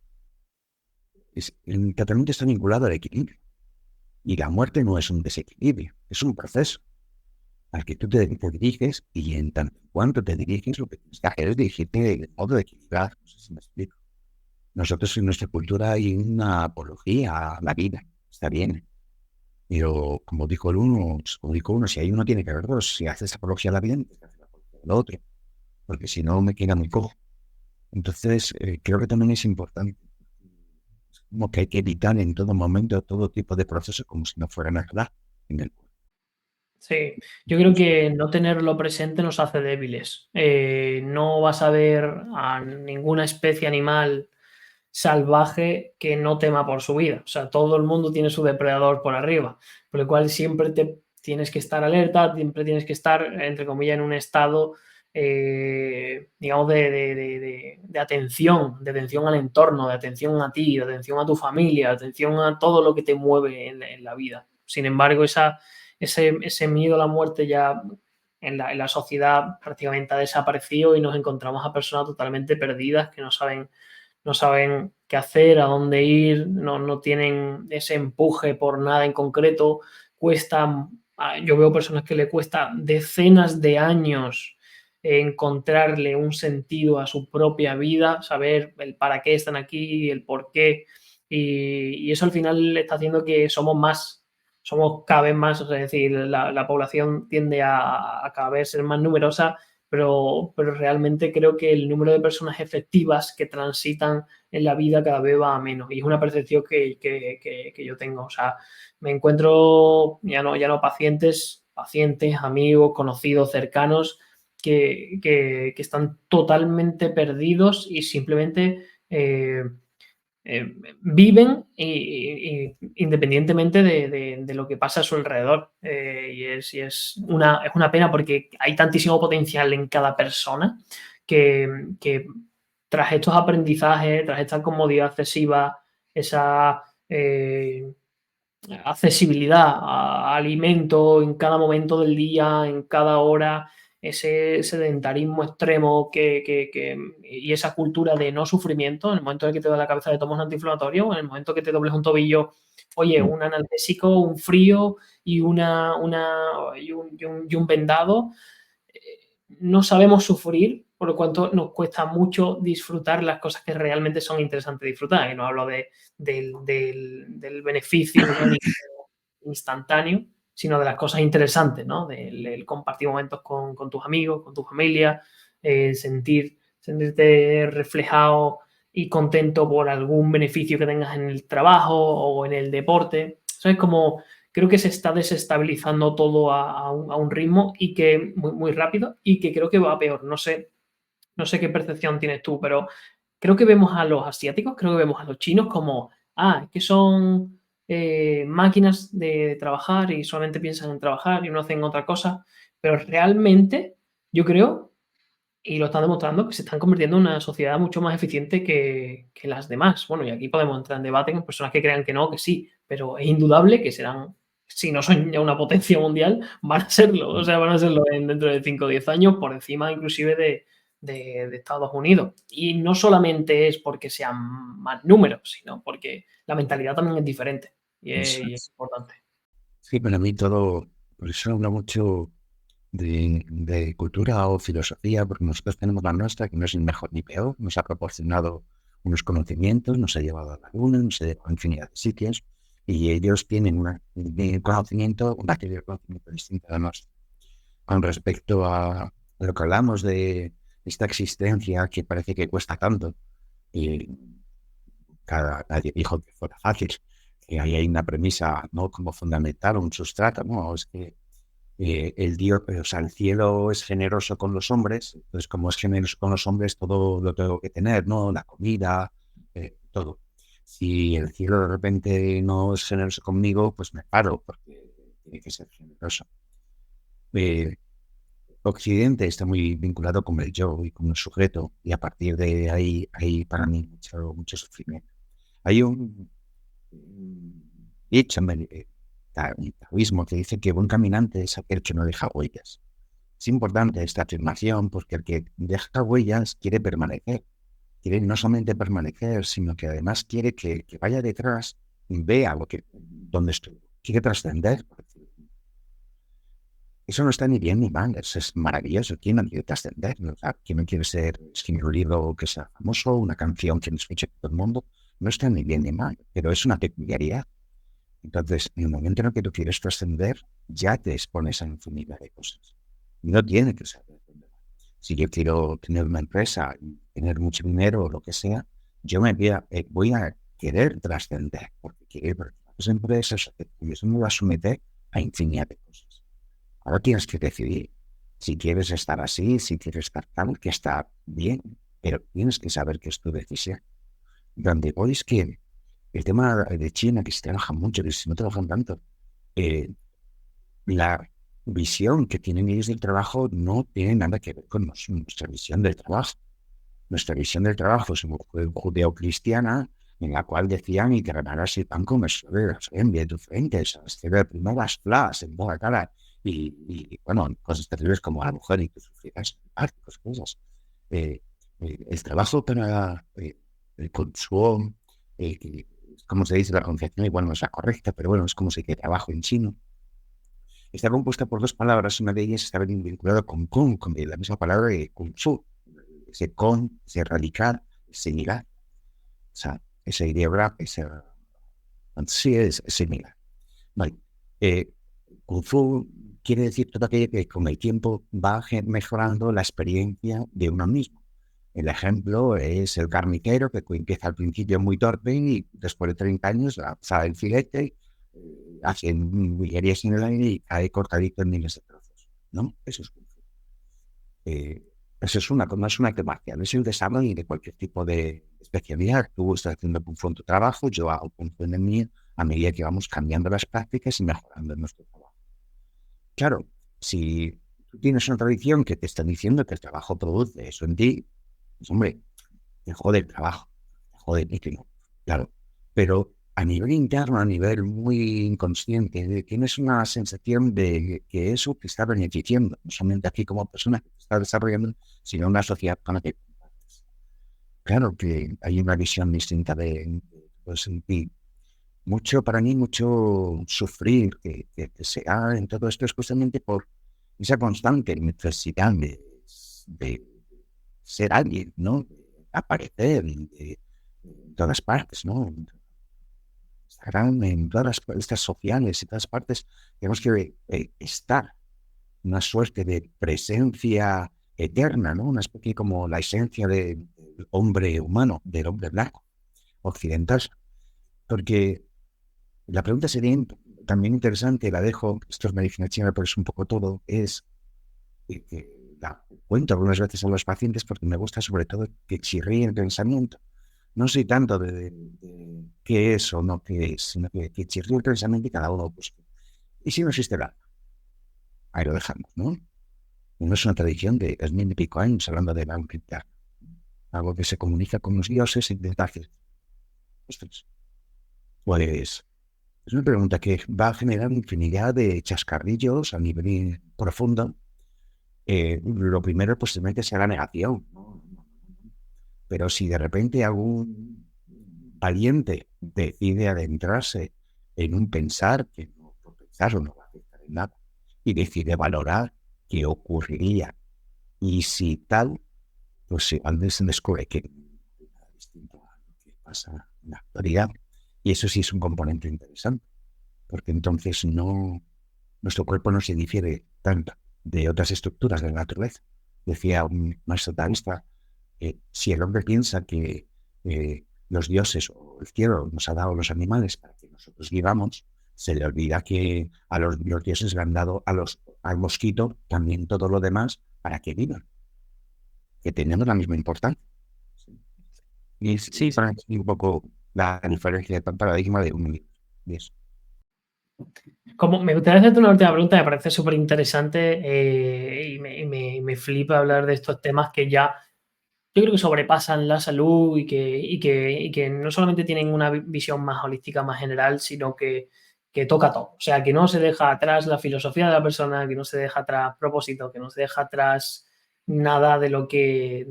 Speaker 1: tratamiento está vinculado al equilibrio. Y la muerte no es un desequilibrio, es un proceso al que tú te diriges, y en tanto en cuanto te diriges, lo que tienes que hacer es dirigirte de modo equilibrado. No sé si me explico. Nosotros en nuestra cultura hay una apología a la vida, está bien. Pero como dijo uno, si hay uno tiene que haber dos. Si haces apología a la vida, tienes que hacer apología al otro, porque si no me queda muy cojo. Entonces, creo que también es importante, como que hay que evitar en todo momento todo tipo de procesos como si no fueran verdad en el cuerpo.
Speaker 2: Sí, yo creo que no tenerlo presente nos hace débiles. No vas a ver a ninguna especie animal salvaje que no tema por su vida. O sea, todo el mundo tiene su depredador por arriba, por lo cual siempre te tienes que estar alerta, siempre tienes que estar, entre comillas, en un estado, digamos, de atención al entorno, de atención a ti, de atención a tu familia, de atención a todo lo que te mueve en la vida. Sin embargo, ese miedo a la muerte ya en la sociedad prácticamente ha desaparecido y nos encontramos a personas totalmente perdidas que no saben qué hacer, a dónde ir, no tienen ese empuje por nada en concreto. Yo veo personas que le cuesta decenas de años encontrarle un sentido a su propia vida, saber el para qué están aquí, el por qué. Y eso al final está haciendo que somos cada vez más, es decir, la población tiende a cada vez ser más numerosa, pero realmente creo que el número de personas efectivas que transitan en la vida cada vez va a menos. Y es una percepción que yo tengo. O sea, me encuentro ya no pacientes, amigos, conocidos, cercanos, que están totalmente perdidos y simplemente viven independientemente de lo que pasa a su alrededor. Y es una pena porque hay tantísimo potencial en cada persona que tras estos aprendizajes, tras esta comodidad excesiva, esa accesibilidad a alimento en cada momento del día, en cada hora, ese sedentarismo extremo y esa cultura de no sufrimiento, en el momento en el que te da la cabeza le tomas un antiinflamatorio, en el momento que te dobles un tobillo, oye, un analgésico, un frío y, y un vendado. No sabemos sufrir, por lo cual nos cuesta mucho disfrutar las cosas que realmente son interesantes disfrutar. Y no hablo del beneficio instantáneo, sino de las cosas interesantes, ¿no? Del compartir momentos con tus amigos, con tu familia, sentirte reflejado y contento por algún beneficio que tengas en el trabajo o en el deporte. ¿Sabes? Como creo que se está desestabilizando todo a un ritmo y que muy rápido y que creo que va a peor. No sé qué percepción tienes tú, pero creo que vemos a los asiáticos, creo que vemos a los chinos como, que son máquinas de trabajar y solamente piensan en trabajar y no hacen otra cosa, pero realmente yo creo, y lo están demostrando, que se están convirtiendo en una sociedad mucho más eficiente que las demás. Bueno, y aquí podemos entrar en debate con personas que crean que no, que sí, pero es indudable que serán, si no son ya una potencia mundial, van a serlo. O sea, van a serlo dentro de 5 o 10 años, por encima inclusive de Estados Unidos. Y no solamente es porque sean más números, sino porque la mentalidad también es diferente y es importante.
Speaker 1: Sí, para mí todo, por eso hablo mucho de cultura o filosofía, porque nosotros tenemos la nuestra, que no es ni mejor ni peor, nos ha proporcionado unos conocimientos, nos ha llevado a la luna, nos ha llevado a infinidad de sitios, y ellos tienen un conocimiento, una teoría de conocimiento distinta a nosotros. Con respecto a lo que hablamos de esta existencia que parece que cuesta tanto, y nadie dijo que fuera fácil, que ahí hay una premisa, ¿no?, como fundamental, un sustrato, ¿no? Es que el Dios, o sea, el cielo es generoso con los hombres, entonces como es generoso con los hombres, todo lo tengo que tener, ¿no? La comida, todo. Si el cielo de repente no es generoso conmigo, pues me paro, porque tiene que ser generoso. Occidente está muy vinculado con el yo y con el sujeto, y a partir de ahí hay para mí mucho sufrimiento. Hay un dicho, un taoísmo, que dice que buen caminante es aquel que no deja huellas. Es importante esta afirmación porque el que deja huellas quiere permanecer. Quiere no solamente permanecer, sino que además quiere que vaya detrás, vea dónde estoy. Quiere trascender. Eso no está ni bien ni mal, eso es maravilloso. ¿Quién no quiere trascender? ¿No? ¿Quién no quiere escribir un libro que sea famoso, una canción que nos escuche todo el mundo? No está ni bien ni mal, pero es una peculiaridad. Entonces, en el momento en el que tú quieres trascender, ya te expones a infinidad de cosas. No tiene que ser. Si yo quiero tener una empresa y tener mucho dinero o lo que sea, yo voy a querer trascender, porque quiero ver las empresas, y eso me va a someter a infinidad de cosas. Ahora tienes que decidir si quieres estar así, si quieres estar tal, que está bien, pero tienes que saber que es tu decisión. Donde voy es que el tema de China, que se trabaja mucho, que si no trabajan tanto, la visión que tienen ellos del trabajo no tiene nada que ver con nuestra visión del trabajo. Nuestra visión del trabajo es judeo-cristiana, en la cual decían y que ganarás el pan con el sol de tu frente, de primeras flas en toda la cara, y bueno, cosas terribles como a la mujer y que sufrirás cosas. El trabajo para el consumo, como se dice, la concepción igual no es la correcta, pero bueno, es como se dice trabajo en chino. Está compuesta por dos palabras, una de ellas está vinculada con la misma palabra de kung fu. Ese con, ese radical, similar. O sea, ese ideograma, sí es similar. Vale. Kung fu quiere decir todo aquello que con el tiempo va mejorando la experiencia de uno mismo. El ejemplo es el carnicero que empieza al principio muy torpe y después de 30 años lanza el filete, hace villerías en el aire y cae cortadito en miles de trozos, ¿no? Eso es Kung Fu. Eso es no es un arte marcial, es el desarrollo de cualquier tipo de especialidad. Tú estás haciendo Kung Fu en tu trabajo, yo hago Kung Fu en el mío, a medida que vamos cambiando las prácticas y mejorando nuestro trabajo. Claro, si tú tienes una tradición que te está diciendo que el trabajo produce eso en ti, pues hombre, te jode el trabajo, te jode el líquido, claro. Pero a nivel interno, a nivel muy inconsciente, tienes una sensación de que eso te está beneficiando, no solamente a ti como persona que te está desarrollando, sino una sociedad con la que compartes. Claro que hay una visión distinta de sentir. Para mí, mucho sufrir que se haga en todo esto es justamente por esa constante necesidad de ser alguien, ¿no? De aparecer en todas partes, ¿no? Estarán en todas las estas sociales y todas partes. Tenemos que estar, una suerte de presencia eterna, ¿no? Una especie como la esencia del hombre humano, del hombre blanco, occidental. Porque la pregunta sería también interesante, la dejo, esto es medicina china, pero es un poco todo, es la cuento algunas veces a los pacientes porque me gusta sobre todo que chirríe el pensamiento. no soy tanto de qué es o no qué es, sino que chirría precisamente cada uno. Pues, ¿y si no existe el alma? Ahí lo dejamos, ¿no? No es una tradición de 2000 y pico años hablando del alma interna, algo que se comunica con los dioses y detalles. Pues es una pregunta que va a generar infinidad de chascarrillos a nivel profundo. Lo primero posiblemente sea la negación, ¿no? Pero si de repente algún valiente decide adentrarse en un pensar que no, por pensarlo no va a afectar en nada, y decide valorar qué ocurriría, y si tal, pues igual se descubre que no hay nada distinto a lo que pasa en la actualidad. Y eso sí es un componente interesante, porque entonces nuestro cuerpo no se difiere tanto de otras estructuras de la naturaleza. Decía un maestro taoísta, si el hombre piensa que los dioses o el cielo nos ha dado los animales para que nosotros vivamos, se le olvida que a los dioses le han dado al mosquito también todo lo demás para que vivan, que tenemos la misma importancia. Y es
Speaker 3: Sí,
Speaker 1: para mí un poco la diferencia de paradigma de un de eso.
Speaker 2: Como me gustaría hacerte una última pregunta, me parece súper interesante y me flipa hablar de estos temas que ya yo creo que sobrepasan la salud y que no solamente tienen una visión más holística, más general, sino que toca todo. O sea, que no se deja atrás la filosofía de la persona, que no se deja atrás propósito, que no se deja atrás nada de lo que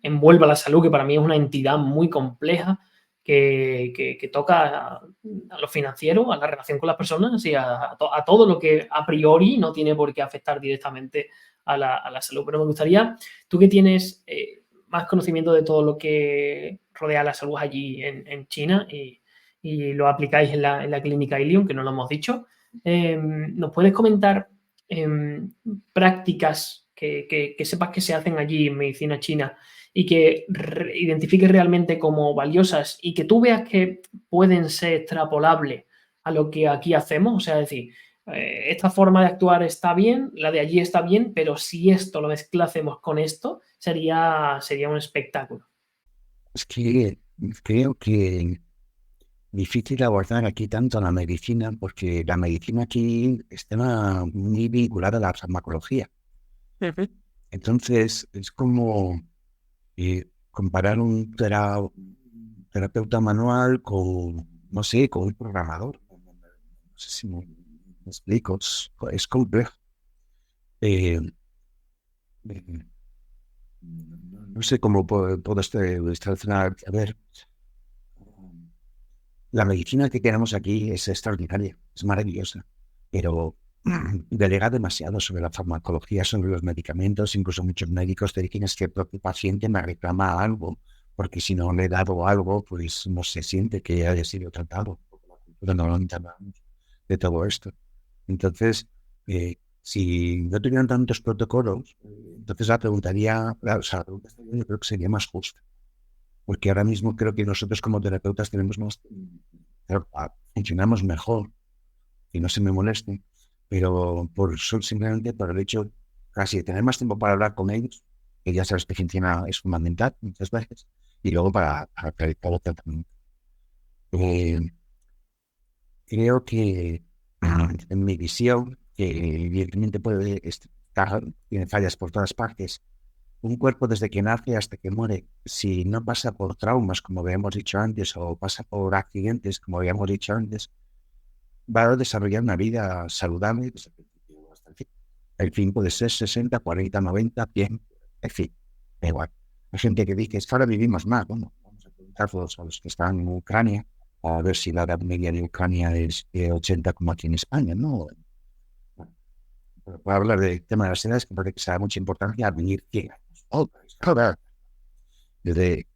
Speaker 2: envuelve a la salud, que para mí es una entidad muy compleja que toca a lo financiero, a la relación con las personas y a todo lo que a priori no tiene por qué afectar directamente a la salud. Pero me gustaría, tú que tienes más conocimiento de todo lo que rodea la salud allí en China y lo aplicáis en la clínica Ilium, que no lo hemos dicho, ¿nos puedes comentar prácticas que sepas que se hacen allí en medicina china y que identifiques realmente como valiosas y que tú veas que pueden ser extrapolables a lo que aquí hacemos? O sea, decir, esta forma de actuar está bien, la de allí está bien, pero si esto lo mezclásemos con esto, sería un espectáculo.
Speaker 1: Es que creo que difícil abordar aquí tanto la medicina, porque la medicina aquí está muy vinculada a la farmacología. Entonces, es como comparar un terapeuta manual con, no sé, con un programador. No sé si me explico, es complejo. Eh, eh, no sé cómo puedo estar. A ver, la medicina que tenemos aquí es extraordinaria, es maravillosa, pero delega demasiado sobre la farmacología, sobre los medicamentos. Incluso muchos médicos te dicen es que el propio paciente me reclama algo, porque si no le he dado algo, pues no se siente que haya sido tratado. La cultura normalmente hablamos de todo esto. Entonces, si no tuvieran tantos protocolos, entonces la pregunta yo creo que sería más justa. Porque ahora mismo creo que nosotros como terapeutas tenemos más, funcionamos mejor, y no se me molesten, pero simplemente por el hecho casi de tener más tiempo para hablar con ellos, que ya sabes que funciona, es fundamental muchas veces, y luego para realizar el tratamiento. Creo que en mi visión, que evidentemente tiene fallas por todas partes, un cuerpo desde que nace hasta que muere, si no pasa por traumas, como habíamos dicho antes, o pasa por accidentes, como habíamos dicho antes, va a desarrollar una vida saludable desde el principio hasta el fin. El fin puede ser 60, 40, 90, 100, en fin, da igual. Hay gente que dice, es que ahora vivimos más. Bueno, vamos a preguntar a los que están en Ucrania, a ver si la edad media de Ucrania es de 80 como aquí en España, ¿no? Bueno, pero puedo hablar del tema de las edades, que parece que se da mucha importancia a vivir 100 años. Joder. Desde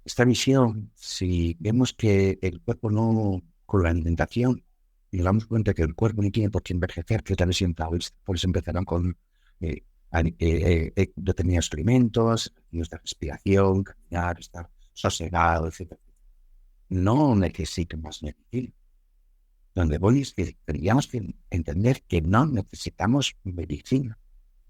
Speaker 1: esta visión, si vemos que el cuerpo no, con la alimentación, y nos damos cuenta que el cuerpo no tiene por qué envejecer, que tal vez por eso empezaron con determinados experimentos, ejercicios de respiración, caminar, estar sosegado, etc. No necesito más medicina. Donde voy es que tendríamos que entender que no necesitamos medicina.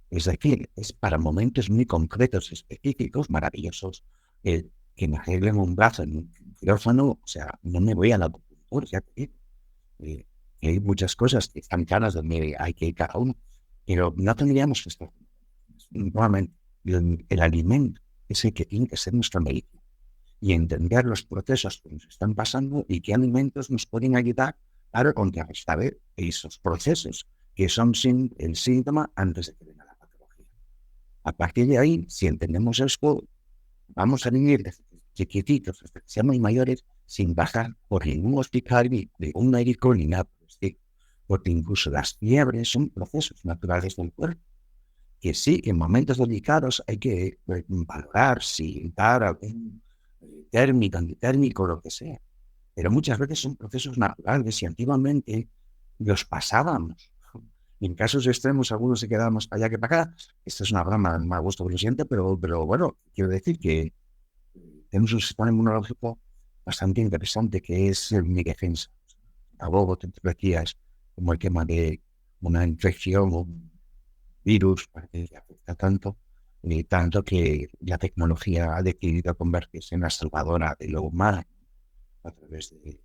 Speaker 1: Es decir, es para momentos muy concretos, específicos, maravillosos. Que me arreglen un brazo en un quirófano, o sea, no me voy a la acupuntura, ya te digo. Eh, hay muchas cosas que están caras donde hay que ir cada uno, pero no tendríamos que estar. Nuevamente, el alimento es el que tiene que ser nuestra medicina y entender los procesos que nos están pasando y qué alimentos nos pueden ayudar a contrarrestar esos procesos que son el síntoma antes de que venga la patología. A partir de ahí, si entendemos esto, vamos a vivir desde chiquititos hasta que seamos mayores sin bajar por ningún hospital ni de un médico ni nada por el estilo. Porque incluso las fiebres son procesos naturales del cuerpo. Que sí, en momentos delicados hay que valorar si dar algún térmico, antitérmico, lo que sea. Pero muchas veces son procesos naturales y antiguamente los pasábamos. En casos extremos, algunos se quedaban más para allá que para acá. Esta es una broma, mal gusto que lo siento, pero bueno, quiero decir que tenemos un sistema inmunológico bastante interesante que es mi defensa. Luego te decías como el tema de una infección o un virus parece que afecta tanto que la tecnología ha decidido convertirse en la salvadora de lo humano a través de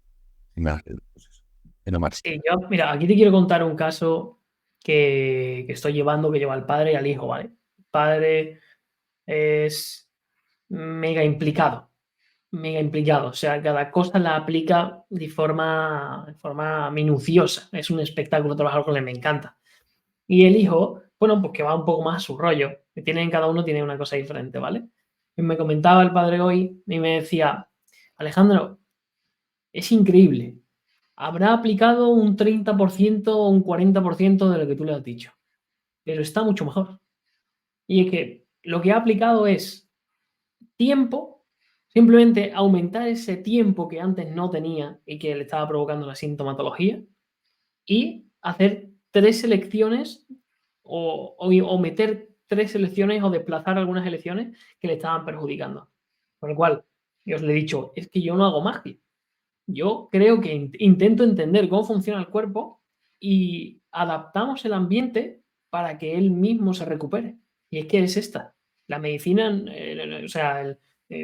Speaker 2: Sí, mira, aquí te quiero contar un caso que estoy llevando, que lleva al padre y al hijo, ¿vale? El padre es mega implicado, o sea, cada cosa la aplica de forma minuciosa. Es un espectáculo trabajar con él, me encanta. Y el hijo, bueno, pues que va un poco más a su rollo, que cada uno tiene una cosa diferente, ¿vale? Y me comentaba el padre hoy y me decía, Alejandro, es increíble. Habrá aplicado un 30% o un 40% de lo que tú le has dicho, pero está mucho mejor. Y es que lo que ha aplicado es tiempo, simplemente aumentar ese tiempo que antes no tenía y que le estaba provocando la sintomatología, y hacer 3 selecciones o meter 3 selecciones o desplazar algunas elecciones que le estaban perjudicando. Con lo cual, yo os le he dicho, es que yo no hago magia. Yo creo que intento entender cómo funciona el cuerpo y adaptamos el ambiente para que él mismo se recupere. Y es que es esta. La medicina, o sea,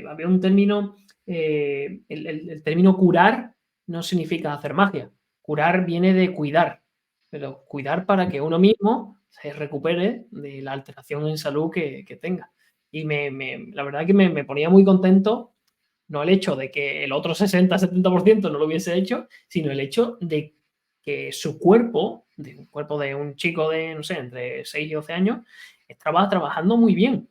Speaker 2: había un término, el término curar no significa hacer magia. Curar viene de cuidar, pero cuidar para que uno mismo se recupere de la alteración en salud que tenga. Y la verdad que me ponía muy contento, no el hecho de que el otro 60-70% no lo hubiese hecho, sino el hecho de que su cuerpo, el cuerpo de un chico de, no sé, entre 6 y 12 años, estaba trabajando muy bien,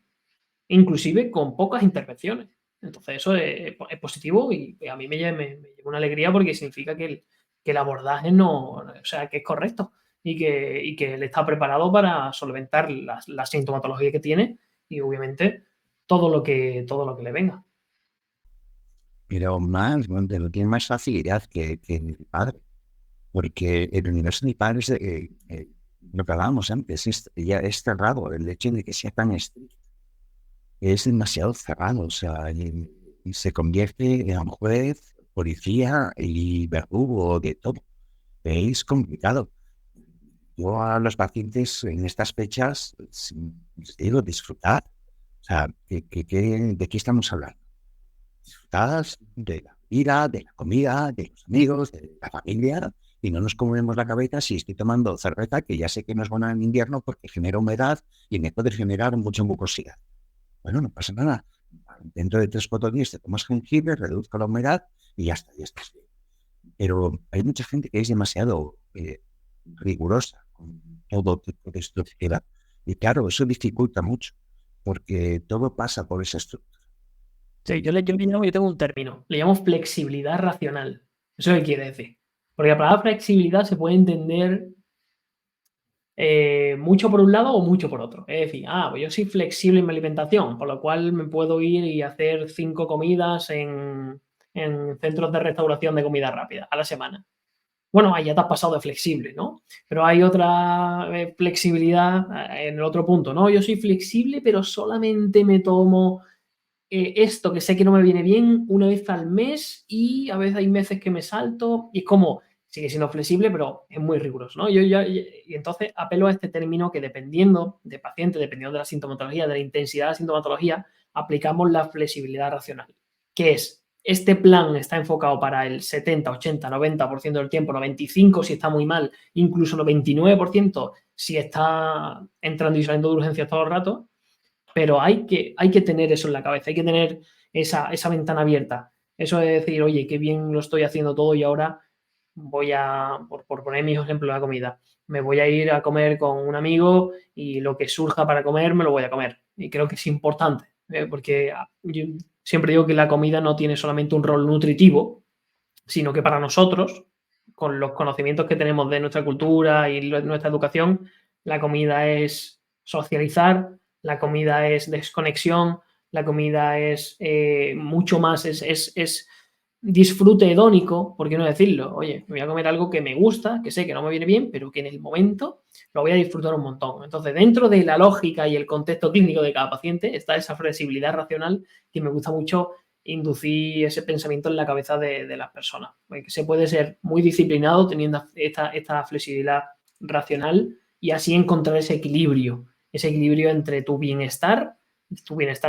Speaker 2: inclusive con pocas intervenciones. Entonces eso es positivo y a mí me lleva una alegría porque significa que el abordaje o sea, que es correcto y que él está preparado para solventar la sintomatología que tiene y obviamente todo lo que le venga.
Speaker 1: Pero más, bueno, tiene más facilidad que mi padre, porque el universo de mi padre es lo que hablábamos antes, ya es cerrado, el hecho de que sea tan estricto es demasiado cerrado, o sea, y se convierte en juez, policía y verdugo de todo. Es complicado. Yo a los pacientes en estas fechas les digo disfrutar. O sea, ¿de qué estamos hablando? Disfrutar de la vida, de la comida, de los amigos, de la familia, y no nos comemos la cabeza si estoy tomando cerveza, que ya sé que no es buena en invierno porque genera humedad y me puede generar mucha mucosidad. Bueno, no pasa nada. Dentro de 3-4 días te tomas jengibre, reduzco la humedad y ya está, ya estás bien. Pero hay mucha gente que es demasiado rigurosa con todo tipo de estructura. Y claro, eso dificulta mucho, porque todo pasa por esa estructura.
Speaker 2: Sí, yo tengo un término, le llamo flexibilidad racional. ¿Eso qué quiere decir? Porque la palabra flexibilidad se puede entender mucho por un lado o mucho por otro. Es decir, pues yo soy flexible en mi alimentación, por lo cual me puedo ir y hacer 5 comidas en centros de restauración de comida rápida a la semana. Bueno, ahí ya te has pasado de flexible, ¿no? Pero hay otra flexibilidad en el otro punto, ¿no? Yo soy flexible, pero solamente me tomo esto que sé que no me viene bien una vez al mes y a veces hay meses que me salto y es como sigue siendo flexible, pero es muy riguroso, ¿no? Y entonces apelo a este término que dependiendo de paciente, dependiendo de la sintomatología, de la intensidad de la sintomatología, aplicamos la flexibilidad racional, que es, este plan está enfocado para el 70, 80, 90% del tiempo, 95% si está muy mal, incluso 99% si está entrando y saliendo de urgencias todo el rato, pero hay que tener eso en la cabeza, hay que tener esa ventana abierta. Eso es decir, oye, qué bien lo estoy haciendo todo y ahora voy a, por poner mi ejemplo de la comida, me voy a ir a comer con un amigo y lo que surja para comer me lo voy a comer. Y creo que es importante, porque yo siempre digo que la comida no tiene solamente un rol nutritivo, sino que para nosotros, con los conocimientos que tenemos de nuestra cultura y nuestra educación, la comida es socializar, la comida es desconexión, la comida es mucho más, es disfrute hedónico, ¿por qué no decirlo? Oye, me voy a comer algo que me gusta, que sé que no me viene bien, pero que en el momento lo voy a disfrutar un montón. Entonces, dentro de la lógica y el contexto clínico de cada paciente está esa flexibilidad racional que me gusta mucho inducir ese pensamiento en la cabeza de las personas. Porque se puede ser muy disciplinado teniendo esta flexibilidad racional y así encontrar ese equilibrio entre tu bienestar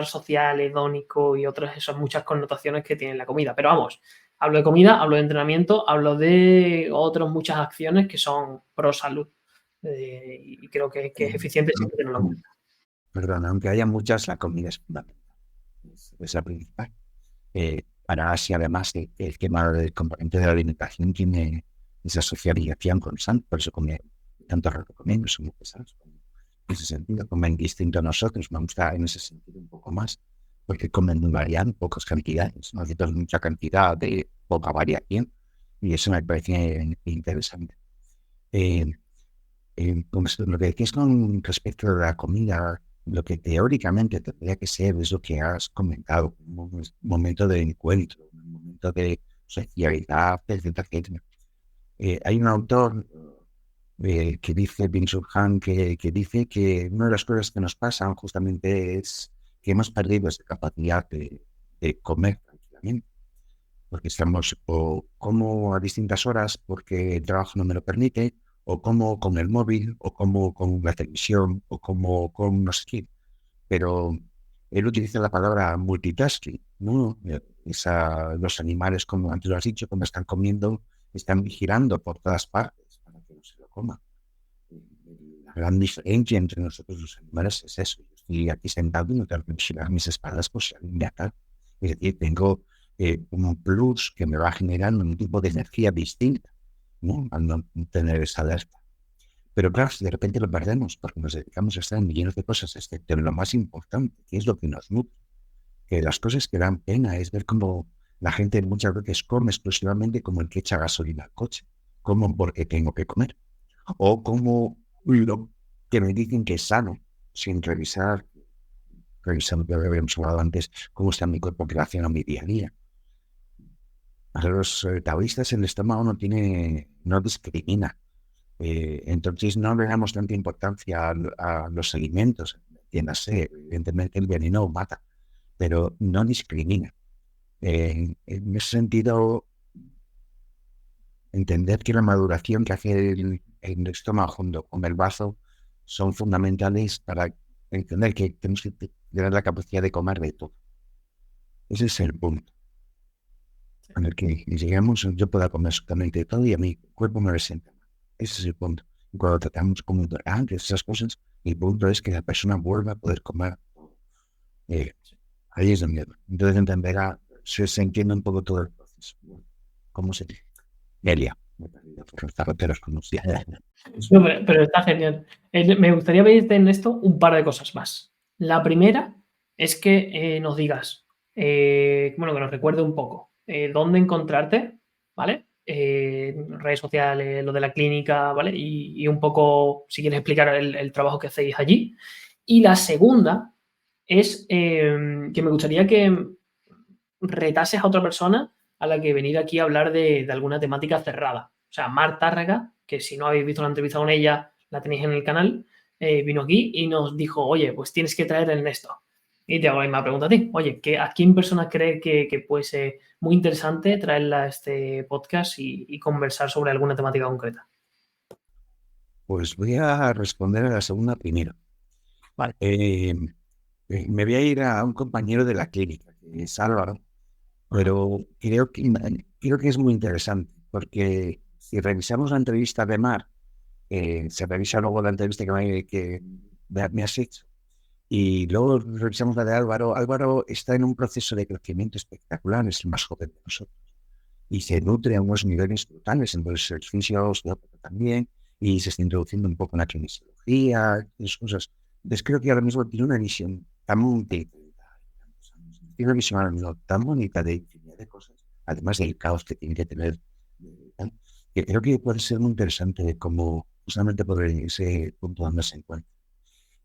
Speaker 2: social, hedónico y otras esas muchas connotaciones que tiene la comida. Pero vamos, hablo de comida, hablo de entrenamiento, hablo de otras muchas acciones que son pro salud. Y creo que es eficiente siempre tenerlo en cuenta.
Speaker 1: Perdón, aunque haya muchas, la comida es fundamental. Es la principal. Para Asia, además, el tema del componente de la alimentación tiene esa socialización constante, por eso come tanto rato comiendo, son muy pesados. En ese sentido, comen distinto a nosotros, me gusta en ese sentido un poco más, porque comen muy variado, pocas cantidades, nosotros mucha cantidad de poca variación, y eso me parece interesante. Pues, lo que decís con respecto a la comida, lo que teóricamente tendría que ser es lo que has comentado, un momento de encuentro, un momento de socialidad, etcétera, etcétera. Hay un autor que dice, Byung-Chul Han, que dice que una de las cosas que nos pasan justamente es que hemos perdido esa capacidad de comer tranquilamente, porque estamos o como a distintas horas porque el trabajo no me lo permite, o como con el móvil, o como con la televisión, o como con no sé qué. Pero él utiliza la palabra multitasking, ¿no? Los animales, como antes lo has dicho, cuando están comiendo, están vigilando por todas partes para que no se lo coma. La gran diferencia entre nosotros los animales es eso. Yo estoy aquí sentado y no tengo que vigilar mis espaldas por si alguien me ataca. Es decir, tengo un plus que me va generando un tipo de energía distinta, ¿no? Al no tener esa alerta. Pero claro, si de repente lo perdemos porque nos dedicamos a estar en millones de cosas, excepto en lo más importante, que es lo que nos nutre, que las cosas que dan pena es ver cómo la gente muchas veces come exclusivamente como el que echa gasolina al coche, como porque tengo que comer, o como lo que me dicen que es sano, sin revisar lo que habíamos hablado antes, cómo está mi cuerpo en relación a mi día a día. A los taoístas el estómago no discrimina. Entonces no le damos tanta importancia a los alimentos. Entiéndase, evidentemente el veneno mata, pero no discrimina. En ese sentido, entender que la maduración que hace el estómago junto con el vaso son fundamentales para entender que tenemos que tener la capacidad de comer de todo. Ese es el punto en el que llegamos, yo pueda comer absolutamente todo y a mi cuerpo me resienta. Ese es el punto. Y cuando tratamos como intolerantes, esas cosas, el punto es que la persona vuelva a poder comer. Ahí es donde. Entonces entenderá, se entiende un poco todo el proceso. ¿Cómo se dice? Elia. Por los carreteros conocidos.
Speaker 2: No, pero está genial. Me gustaría pedirte en esto un par de cosas más. La primera es que nos digas, bueno, que nos recuerde un poco dónde encontrarte, ¿vale? Redes sociales, lo de la clínica, ¿vale? Y un poco, si quieres explicar el trabajo que hacéis allí. Y la segunda es que me gustaría que retases a otra persona a la que venir aquí a hablar de alguna temática cerrada. O sea, Mar Tárrega, que si no habéis visto la entrevista con ella, la tenéis en el canal, vino aquí y nos dijo, oye, pues tienes que traer el Ernesto. Y te hago la misma pregunta a ti. Oye, ¿a quién personas crees que puede ser muy interesante traerla a este podcast y conversar sobre alguna temática concreta?
Speaker 1: Pues voy a responder a la segunda primero.
Speaker 3: Vale.
Speaker 1: Me voy a ir a un compañero de la clínica, que es Álvaro, pero creo que es muy interesante, porque si revisamos la entrevista de Mar, se revisa luego la entrevista que me has hecho, y luego revisamos la de Álvaro. Álvaro está en un proceso de crecimiento espectacular, es el más joven de nosotros, y se nutre a unos niveles brutales, entonces el fisio también, y se está introduciendo un poco en la kinesiología, esas cosas. Entonces creo que ahora mismo tiene una visión tan bonita, tiene una visión ahora mismo tan bonita de infinidad de cosas, además del caos que tiene que tener, que creo que puede ser muy interesante como justamente por ese punto donde se encuentra.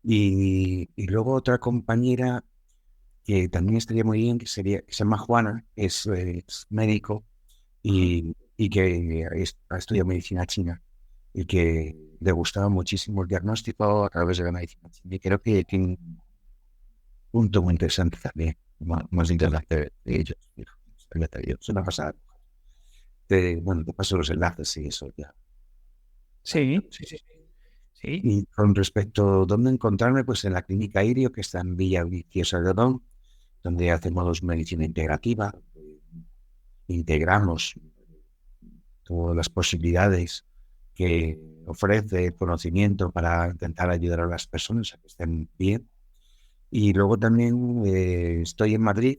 Speaker 1: Y luego otra compañera que también estaría muy bien, que se llama Juana, es médico y que ha estudiado medicina china y que le gustaba muchísimo el diagnóstico a través de la medicina china. Y creo que tiene un punto muy interesante también, más interesante de ellos. Es una pasada. Bueno, te paso los enlaces y eso ya.
Speaker 3: Sí.
Speaker 1: Y con respecto a dónde encontrarme, pues en la Clínica Irio, que está en Villa Viciosa de Odón, donde hacemos medicina integrativa, integramos todas las posibilidades que ofrece el conocimiento para intentar ayudar a las personas a que estén bien. Y luego también estoy en Madrid,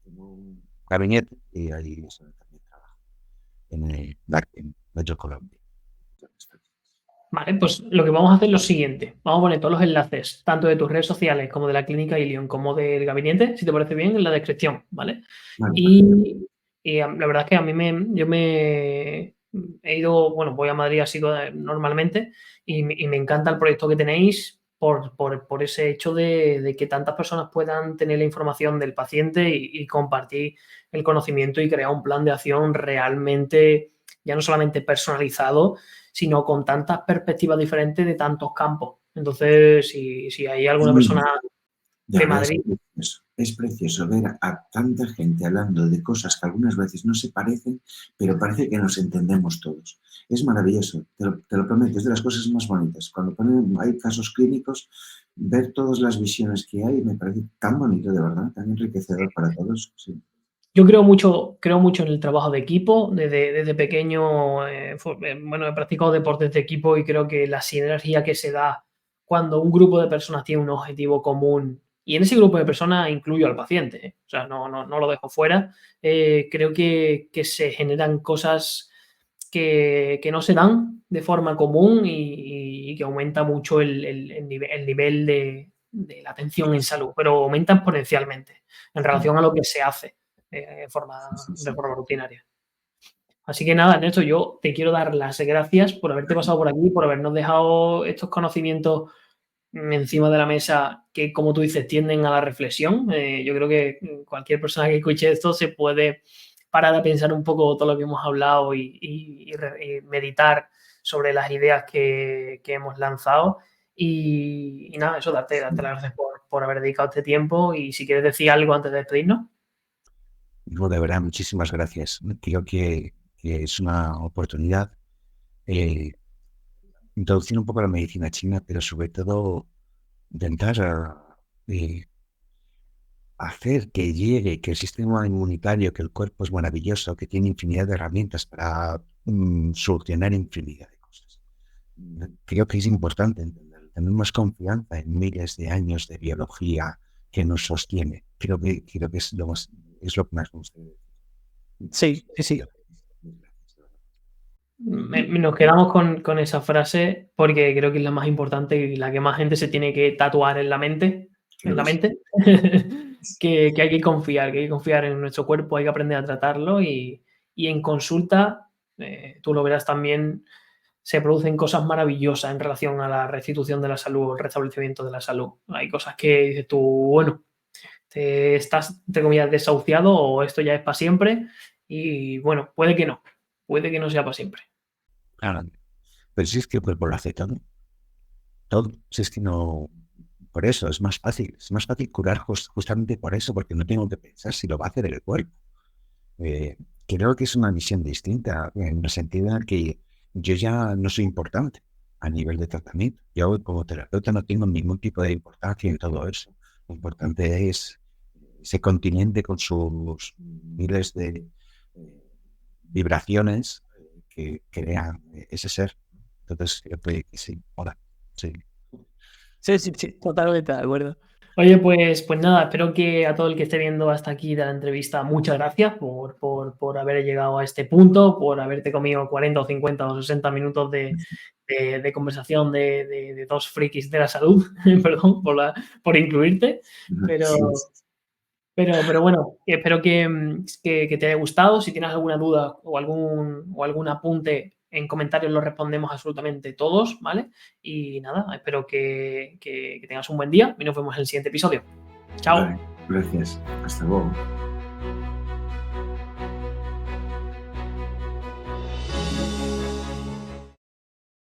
Speaker 1: en un gabinete, y ahí también trabajo, en Metro Colombia.
Speaker 2: Vale, pues lo que vamos a hacer es lo siguiente. Vamos a poner todos los enlaces, tanto de tus redes sociales como de la clínica Ilion, como del gabinete, si te parece bien, en la descripción, ¿vale?
Speaker 1: Vale.
Speaker 2: Y la verdad es que yo me he ido, bueno, voy a Madrid así normalmente y me encanta el proyecto que tenéis por ese hecho de que tantas personas puedan tener la información del paciente y compartir el conocimiento y crear un plan de acción realmente, ya no solamente personalizado, sino con tantas perspectivas diferentes de tantos campos. Entonces, si hay alguna persona de Madrid.
Speaker 1: Es precioso ver a tanta gente hablando de cosas que algunas veces no se parecen, pero parece que nos entendemos todos. Es maravilloso, te lo prometo, es de las cosas más bonitas. Cuando hay casos clínicos, ver todas las visiones que hay me parece tan bonito, de verdad, tan enriquecedor para todos. Sí.
Speaker 2: Yo creo mucho en el trabajo de equipo. Desde pequeño, bueno, he practicado deportes de equipo y creo que la sinergia que se da cuando un grupo de personas tiene un objetivo común, y en ese grupo de personas incluyo al paciente, o sea, no lo dejo fuera, creo que se generan cosas que no se dan de forma común y que aumenta mucho el nivel de la atención en salud, pero aumenta exponencialmente en relación a lo que se hace de forma rutinaria. Así que nada, Ernesto, yo te quiero dar las gracias por haberte pasado por aquí, por habernos dejado estos conocimientos encima de la mesa que, como tú dices, tienden a la reflexión. Yo creo que cualquier persona que escuche esto se puede parar a pensar un poco todo lo que hemos hablado y meditar sobre las ideas que hemos lanzado. Y nada, eso, darte las gracias por haber dedicado este tiempo. Y si quieres decir algo antes de despedirnos.
Speaker 1: No, de verdad, muchísimas gracias. Creo que es una oportunidad introducir un poco la medicina china, pero sobre todo intentar hacer que llegue, que el sistema inmunitario, que el cuerpo es maravilloso, que tiene infinidad de herramientas para solucionar infinidad de cosas. Creo que es importante entender, tener más confianza en miles de años de biología que nos sostiene. Creo que es lo que más me gustaría decir.
Speaker 3: Sí.
Speaker 2: Nos quedamos con esa frase porque creo que es la más importante y la que más gente se tiene que tatuar en la mente. Que hay que confiar, en nuestro cuerpo, hay que aprender a tratarlo y en consulta, tú lo verás también, se producen cosas maravillosas en relación a la restitución de la salud, el restablecimiento de la salud. Hay cosas que dices tú, bueno, te estás, entre comillas, desahuciado o esto ya es para siempre y bueno, puede que no sea para siempre.
Speaker 1: Claro, pero si es que el cuerpo lo hace todo. Todo. Si es que no por eso es más fácil curar justamente por eso, porque no tengo que pensar si lo va a hacer el cuerpo. Creo que es una visión distinta, en el sentido de que yo ya no soy importante a nivel de tratamiento. Yo como terapeuta no tengo ningún tipo de importancia en todo eso. Lo importante es ese continente con sus miles de vibraciones que crean ese ser. Entonces, creo que sí, hola, sí.
Speaker 3: Sí, totalmente de acuerdo.
Speaker 2: Oye, pues nada, espero que a todo el que esté viendo hasta aquí de la entrevista, muchas gracias por haber llegado a este punto, por haberte comido 40 o 50 o 60 minutos de conversación de dos frikis de la salud, perdón por incluirte, pero bueno, espero que te haya gustado. Si tienes alguna duda o algún apunte, en comentarios lo respondemos absolutamente todos, ¿vale? Y nada, espero que tengas un buen día y nos vemos en el siguiente episodio. Chao.
Speaker 1: Vale, gracias. Hasta luego.